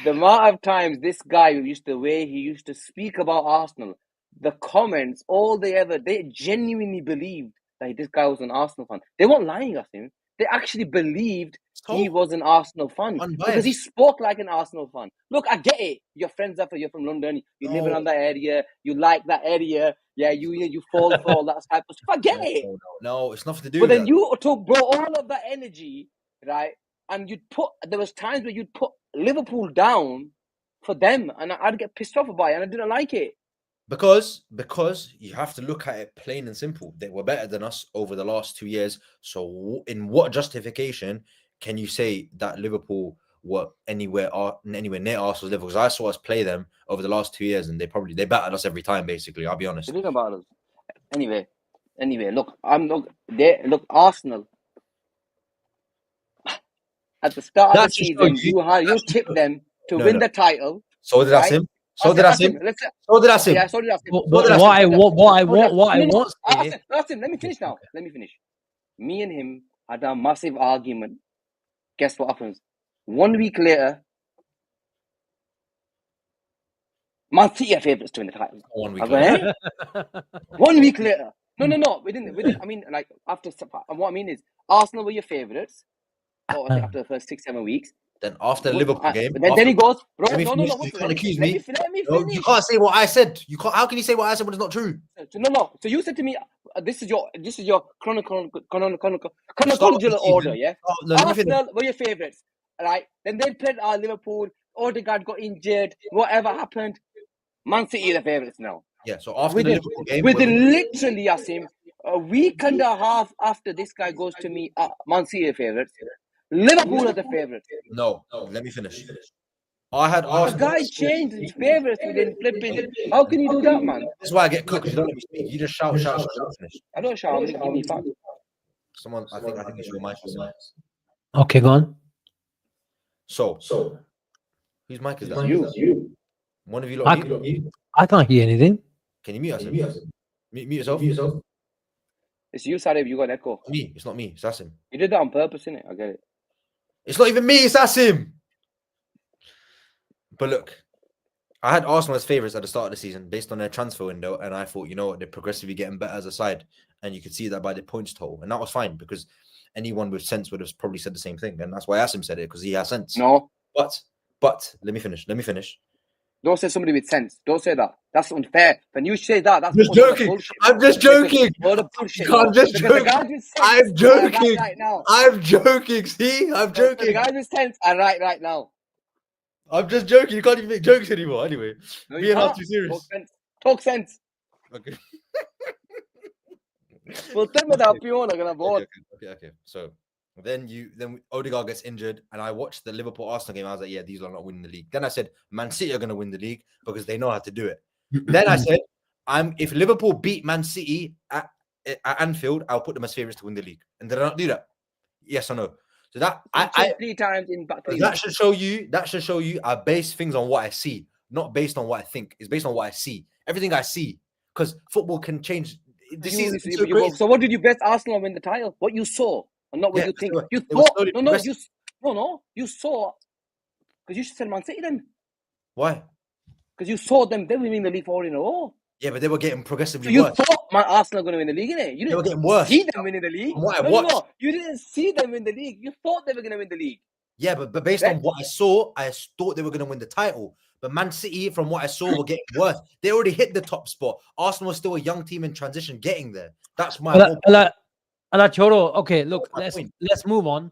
The amount of times this guy the way he used to speak about Arsenal, the comments, they genuinely believed that this guy was an Arsenal fan. They weren't lying at him. They actually believed he was an Arsenal fan because he spoke like an Arsenal fan. Look, I get it. You're from London. You're living on that area. You like that area. Yeah, you fall for all that type of stuff. I get it. No, it's nothing to do with with that. But then you took all of that energy, right? And there was times where you'd put Liverpool down for them, and I'd get pissed off about it, and I didn't like it. Because you have to look at it plain and simple. They were better than us over the last 2 years. So in what justification can you say that Liverpool were anywhere near Arsenal's level? Because I saw us play them over the last 2 years, and they battered us every time. Basically, I'll be honest. Think about us. Anyway, look, Arsenal. At the start of the season, you tipped them to win the title. So did Asim. So did Asim. Yeah, so did Asim. What I want. Asim, let me finish now. Let me finish. Me and him had a massive argument. Guess what happens? 1 week later, Man City are favourites to win the title. 1 week later. 1 week later. No. We didn't. I mean, like after. What I mean is, Arsenal were your favourites. After the first 6-7 weeks. Then after the Liverpool game, then he goes, bro, no. You can't accuse me. Let me finish. No, you can't say what I said. You can't. How can you say what I said when it's not true? No. So you said to me, this is your chronological order, yeah. Arsenal were your favourites, right? Then they played Liverpool. Odegaard got injured. Whatever happened, Man City are the favourites now. Yeah. So after the Liverpool game, within literally, Asim, a week and a half after this guy goes to me, Man City are favourites. Liverpool are the favourites. No, let me finish. I had Arsenal. The guy changed his favourites within flipping. How can you do that, man? That's why I get cooked. You don't let me speak. You just shout. Finish. I don't shout. I'm just giving you facts. Someone, I think it's your mic. Okay, go on. So, whose mic is that? You. One of you lot. I can't hear anything. Can you mute us? Mute yourself. It's you, Sarib. You got an echo. Me. It's not me. It's Asim. You did that on purpose, innit? I get it. It's not even me. It's Asim. But look, I had Arsenal as favourites at the start of the season based on their transfer window, and I thought, you know what, they're progressively getting better as a side, and you could see that by the points total, and that was fine because anyone with sense would have probably said the same thing, and that's why Asim said it because he has sense. No, but let me finish. Don't say somebody with sense. Don't say that. That's unfair. When you say that, that's just joking. I'm just joking. I'm just joking. I'm joking. Right now. I'm joking. See, I'm joking. The guys with sense are right now. I'm just joking. You can't even make jokes anymore. Anyway, being not too serious. Talk sense. Okay. Well, tell me that you're gonna vote. Okay. So then Odegaard gets injured, and I watched the Liverpool Arsenal game. I was like, yeah, these are not winning the league. Then I said, Man City are going to win the league because they know how to do it. Then I said, if Liverpool beat Man City at Anfield, I'll put them as favourites to win the league. And did I not do that? Yes or no? So that I 3 times in back. That should show you I base things on what I see, not based on what I think. It's based on what I see. Everything I see, because football can change. This season is so great. So what did you best Arsenal win the title? What you saw, and not what you think. You thought you saw, because you should sell Man City then. Why? Because you saw them. They were winning the league 4 in a row. Yeah, but they were getting progressively You worse. thought man, Arsenal were going to win the league, innit? You They were didn't getting worse. see them winning the league. From what I No, watched. you didn't see them win the league. You thought they were going to win the league. Yeah, but based on what I saw, I thought they were going to win the title. But Man City, from what I saw, were getting worse. They already hit the top spot. Arsenal was still a young team in transition, getting there. That's my whole point. Choro, okay, look, That's my let's move on.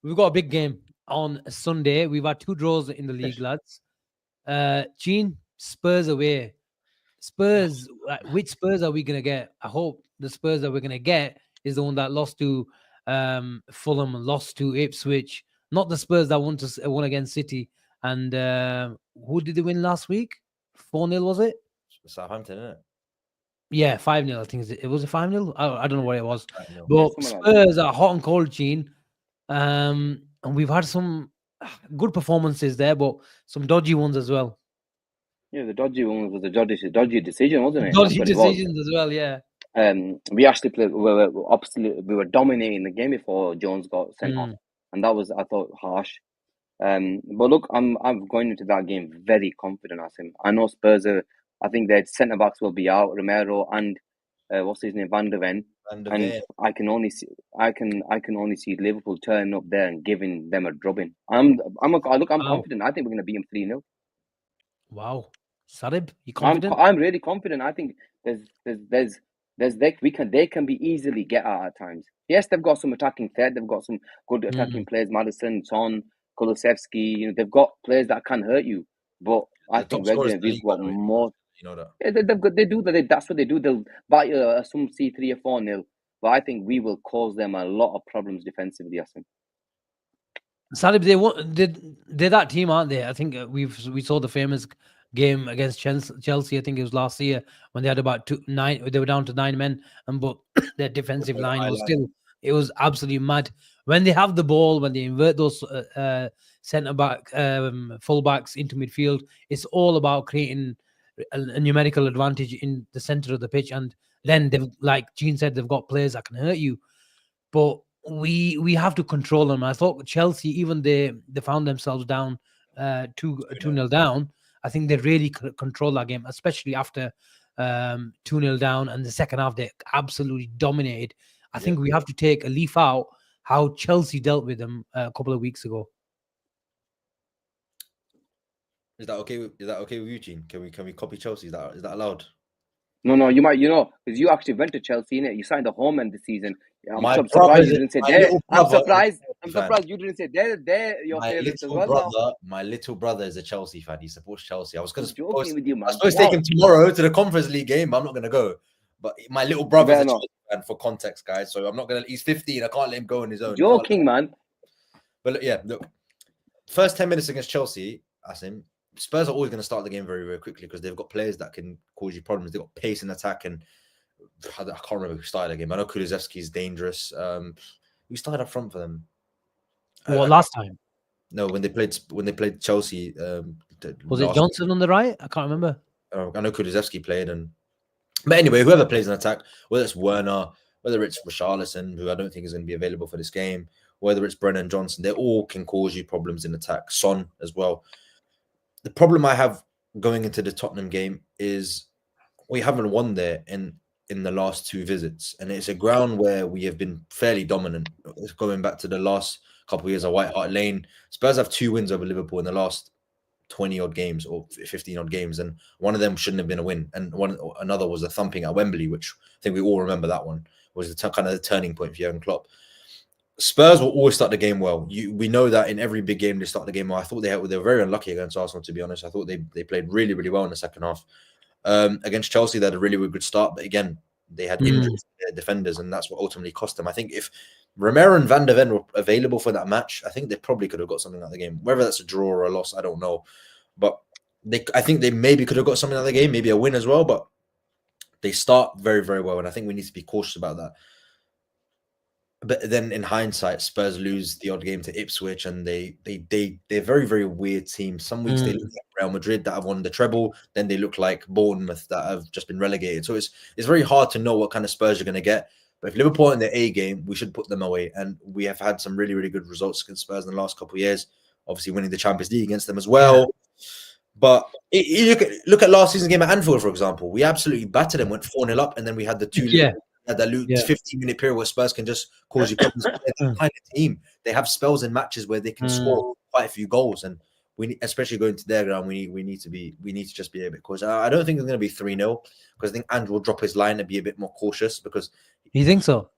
We've got a big game on Sunday. We've had 2 draws in the league, lads. Gene, Spurs away. Spurs, which Spurs are we going to get? I hope the Spurs that we're going to get is the one that lost to Fulham, lost to Ipswich, not the Spurs that won against City. And who did they win last week? 4-0, was it? Southampton, isn't it? Yeah, 5-0. I think it was a 5-0. I don't know what it was. No. But Spurs are hot and cold, Gene. And we've had some good performances there, but some dodgy ones as well. Yeah, the dodgy one was a dodgy decision, wasn't it? Dodgy decisions as well, yeah. We actually played. We were dominating the game before Jones got sent off, and that was, I thought, harsh. But look, I'm going into that game very confident. Asim, I know Spurs are. I think their centre backs will be out, Romero and what's his name, Van der Ven. And I can only see Liverpool turning up there and giving them a drubbing. I'm confident. I think we're going to beat them 3-0. Wow, Sarib, you confident? I'm really confident. I think they can be easily get out at times. Yes, they've got some attacking threat. They've got some good attacking players, Maddison, Son, Kulusevski. You know, they've got players that can hurt you. But I think regularly we've got more. You know that. Yeah, they do that. That's what they do. They'll bite some C3 or 4-0. But I think we will cause them a lot of problems defensively. Asim. Sarib, they're that team, aren't they? I think we saw the famous game against Chelsea. I think it was last year when they had about 9. They were down to 9 men, but their defensive line was still. It was absolutely mad when they have the ball. When they invert those centre back, full backs into midfield, it's all about creating a numerical advantage in the center of the pitch. And then they've, like Gene said, they've got players that can hurt you, but we have to control them. I thought Chelsea, even they found themselves down 2-0 down. I think they really control that game, especially after 2-0 down, and the second half they absolutely dominated. I think we have to take a leaf out how Chelsea dealt with them a couple of weeks ago. Is that okay? Is that okay with you, Gene? Can we copy Chelsea? Is that allowed? No, you might, because you actually went to Chelsea, innit? You signed the home end this season. I'm surprised you didn't say there. I'm surprised you didn't say they're your favourites as well. My little brother is a Chelsea fan. He supports Chelsea. I was going to take him tomorrow to the Conference League game, but I'm not going to go. But my little brother is a Chelsea fan, for context, guys. So I'm not going to. He's 15. I can't let him go on his own. Joking, man. But look, first 10 minutes against Chelsea, Asim, Spurs are always going to start the game very, very quickly because they've got players that can cause you problems. They've got pace in attack, and I can't remember who started the game. I know Kulusevski is dangerous. Who started up front for them? Last time? No, when they played Chelsea. Was it Johnson on the right? I can't remember. I know Kulusevski played, but anyway, whoever plays in attack, whether it's Werner, whether it's Richarlison, who I don't think is going to be available for this game, whether it's Brennan Johnson, they all can cause you problems in attack. Son as well. The problem I have going into the Tottenham game is we haven't won there in the last 2 visits, and it's a ground where we have been fairly dominant. Going back to the last couple of years of White Hart Lane, Spurs have 2 wins over Liverpool in the last 20 odd games or 15 odd games, and one of them shouldn't have been a win, and another was a thumping at Wembley, which I think we all remember. That one was kind of the turning point for Jurgen Klopp. Spurs will always start the game well. We know that in every big game they start the game well. I thought they were very unlucky against Arsenal, to be honest. I thought they played really, really well in the second half. Against Chelsea, they had a really, really good start, but again, they had injuries to their defenders, and that's what ultimately cost them. I think if Romero and Van der Ven were available for that match, I think they probably could have got something out of the game. Whether that's a draw or a loss, I don't know. But I think they maybe could have got something out of the game, maybe a win as well, but they start very, very well, and I think we need to be cautious about that. But then in hindsight, Spurs lose the odd game to Ipswich, and they're very, very weird team. Some weeks they look like Real Madrid that have won the treble, then they look like Bournemouth that have just been relegated. So it's very hard to know what kind of Spurs you're going to get. But if Liverpool are in their A game, we should put them away. And we have had some really, really good results against Spurs in the last couple of years. Obviously winning the Champions League against them as well. But you look at last season's game at Anfield, for example. We absolutely battered them, went 4-0 up, and then we had the Yeah. that 15-minute period where Spurs can just cause you problems. They're that kind of team. They have spells in matches where they can score quite a few goals, and especially going to their ground, we need to just be a bit cautious. I don't think it's going to be 3-0 because I think Andrew will drop his line and be a bit more cautious because. You think so?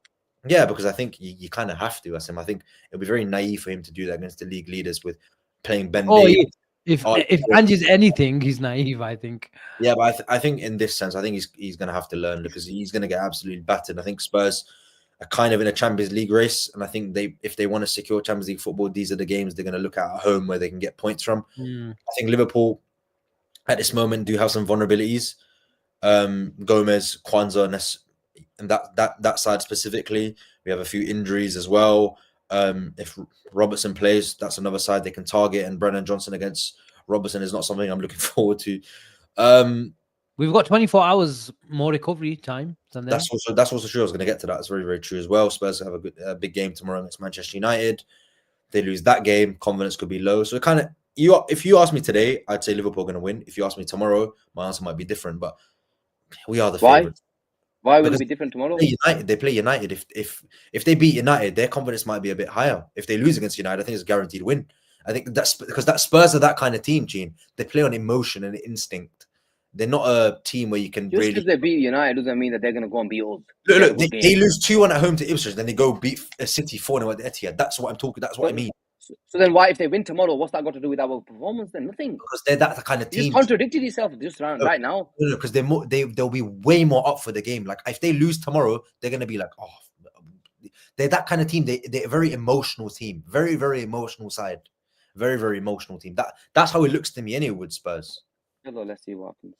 Yeah, because I think you kind of have to, Asim. I think it'll be very naive for him to do that against the league leaders with playing Ben Davies. If Ange's anything, he's naive, I think. Yeah, but I think in this sense, I think he's going to have to learn because he's going to get absolutely battered. I think Spurs are kind of in a Champions League race, and I think if they want to secure Champions League football, these are the games they're going to look at home where they can get points from. I think Liverpool at this moment do have some vulnerabilities. Gomez, Quansah, and that side specifically, we have a few injuries as well. If Robertson plays, that's another side they can target, and Brennan Johnson against Robertson is not something I'm looking forward to. We've got 24 hours more recovery time than them. That's also true. I was going to get to that. It's very, very true as well. Spurs have a big game tomorrow against Manchester United. If they lose that game, confidence could be low. So kind of, if you ask me today, I'd say Liverpool are going to win. If you ask me tomorrow, my answer might be different. But we are the favourites. Why will it be different tomorrow? They play United. If they beat United, their confidence might be a bit higher. If they lose against United, I think it's a guaranteed win. I think that's because that Spurs are that kind of team, Gene. They play on emotion and instinct. They're not a team where you can just because they beat United doesn't mean that they're going to go and beat us. Look, they lose 2-1 at home to Ipswich, then they go beat City 4-0 at the Etihad. That's what I'm talking. That's what I mean. So then, why, if they win tomorrow, what's that got to do with our performance? Then nothing. Because they're that kind of team. You just contradicted yourself just right now. No, because they'll be way more up for the game. Like if they lose tomorrow, they're going to be like, oh, they're that kind of team. They're a very emotional team, very, very emotional side, very, very emotional team. That's how it looks to me anyway with Spurs. Hello, let's see what happens.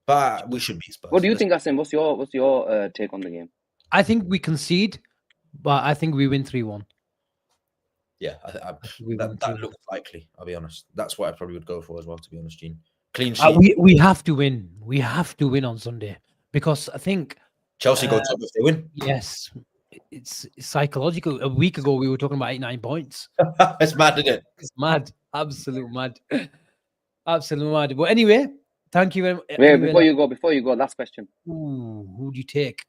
But we should beat Spurs. What do you think, Asim? What's your take on the game? I think we concede, but I think we win 3-1. Yeah, that looks likely. I'll be honest. That's what I probably would go for as well. To be honest, Gene, clean sheet. We have to win. We have to win on Sunday because I think Chelsea go top if they win. Yes, it's psychological. A week ago we were talking about 8-9 points. It's mad, isn't it? It's mad, absolute mad, absolute mad. But anyway, thank you very much. Wait, before you go, last question. Who do you take?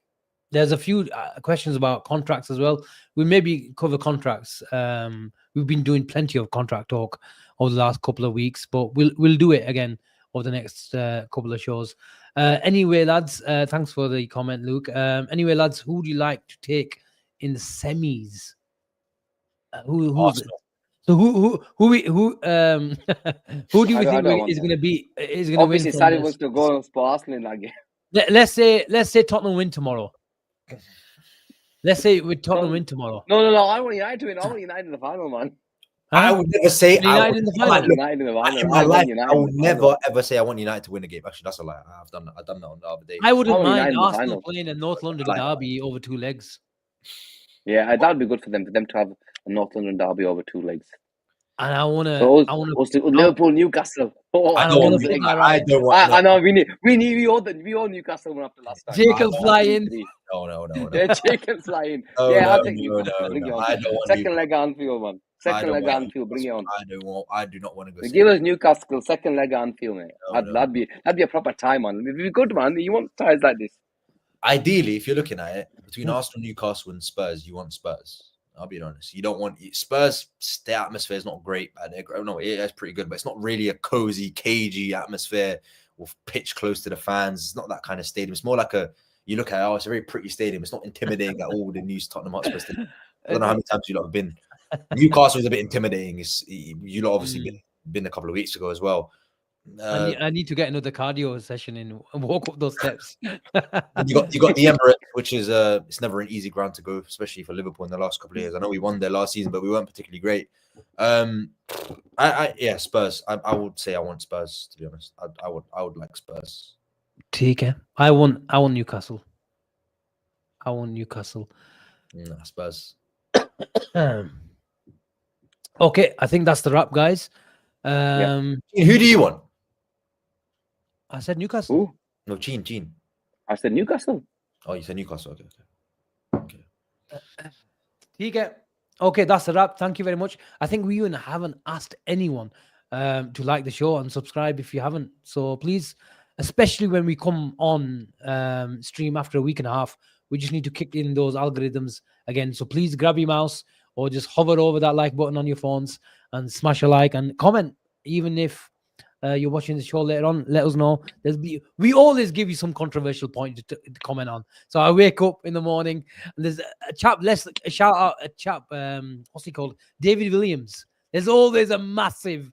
There's a few questions about contracts as well. We maybe cover contracts. We've been doing plenty of contract talk over the last couple of weeks, but we'll do it again over the next couple of shows. Anyway, lads, thanks for the comment, Luke. Anyway, lads, who do you like to take in the semis? Who do we think is going to be? Is going to win? Obviously, Sarib wants to go for Arsenal in that game. Let's say Tottenham win tomorrow. Let's say Tottenham win tomorrow. No. I want United to win. I want United in the final, man. I would never say United in the final. United in the final. In my life, I would never ever say I want United to win a game. Actually, that's a lie. I've done that on the other day. I wouldn't mind Arsenal playing a North London derby over 2 legs. Yeah, that would be good for them to have a North London derby over 2 legs. And I want to Liverpool, Newcastle. I know. We all Newcastle won after last time. Jacob flying. No. Yeah, Jacob flying. I'll take Newcastle. Bring it on. Second leg Anfield, man. Second leg Anfield. Bring it on. I do not want to go. Give us Newcastle second leg Anfield, mate. That'd be a proper time, man. It'd be good, man. You want ties like this? Ideally, if you're looking at it between Arsenal, Newcastle, and Spurs, you want Spurs. I'll be honest. You don't want Spurs. Their atmosphere is not great. No, it's pretty good, but it's not really a cozy, cagey atmosphere with pitch close to the fans. It's not that kind of stadium. It's more like you look at it's a very pretty stadium. It's not intimidating at all. The new Tottenham Hotspur stadium. I don't know how many times you lot have been. Newcastle is a bit intimidating. You lot obviously been a couple of weeks ago as well. I need to get another cardio session in and walk up those steps. you got the Emirates, which is it's never an easy ground to go, especially for Liverpool in the last couple of years. I know we won there last season, but we weren't particularly great. Spurs. I would say I want Spurs, to be honest. I would like Spurs. Take it. I want Newcastle. I want Newcastle. No, Spurs. Okay, I think that's the wrap, guys. Who do you want? I said Newcastle. Ooh. No, Gene. I said Newcastle. Oh, you said Newcastle. Okay. Okay, that's the wrap. Thank you very much. I think we even haven't asked anyone to like the show and subscribe if you haven't. So please, especially when we come on stream after a week and a half, we just need to kick in those algorithms again. So please grab your mouse or just hover over that like button on your phones and smash a like and comment. Even if you're watching the show later on, let us know. We always give you some controversial point to comment on. So I wake up in the morning and there's a chap, a shout out a chap, what's he called? David Williams. There's always a massive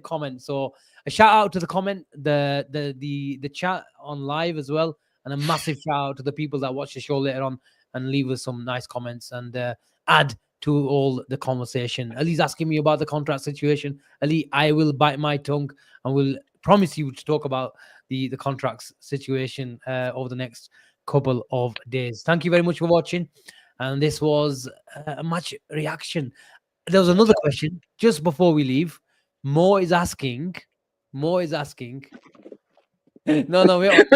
comment. So a shout out to the comment, the chat on live as well, and a massive shout out to the people that watch the show later on and leave us some nice comments and add to all the conversation. Ali's asking me about the contract situation. Ali, I will bite my tongue and will promise you to talk about the contracts situation over the next couple of days. Thank you very much for watching. And this was a match reaction. There was another question just before we leave. Mo is asking. No, wait.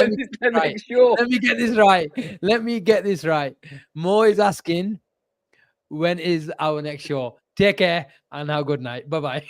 Let me get this right. Mo is asking, when is our next show? Take care and have a good night. Bye-bye.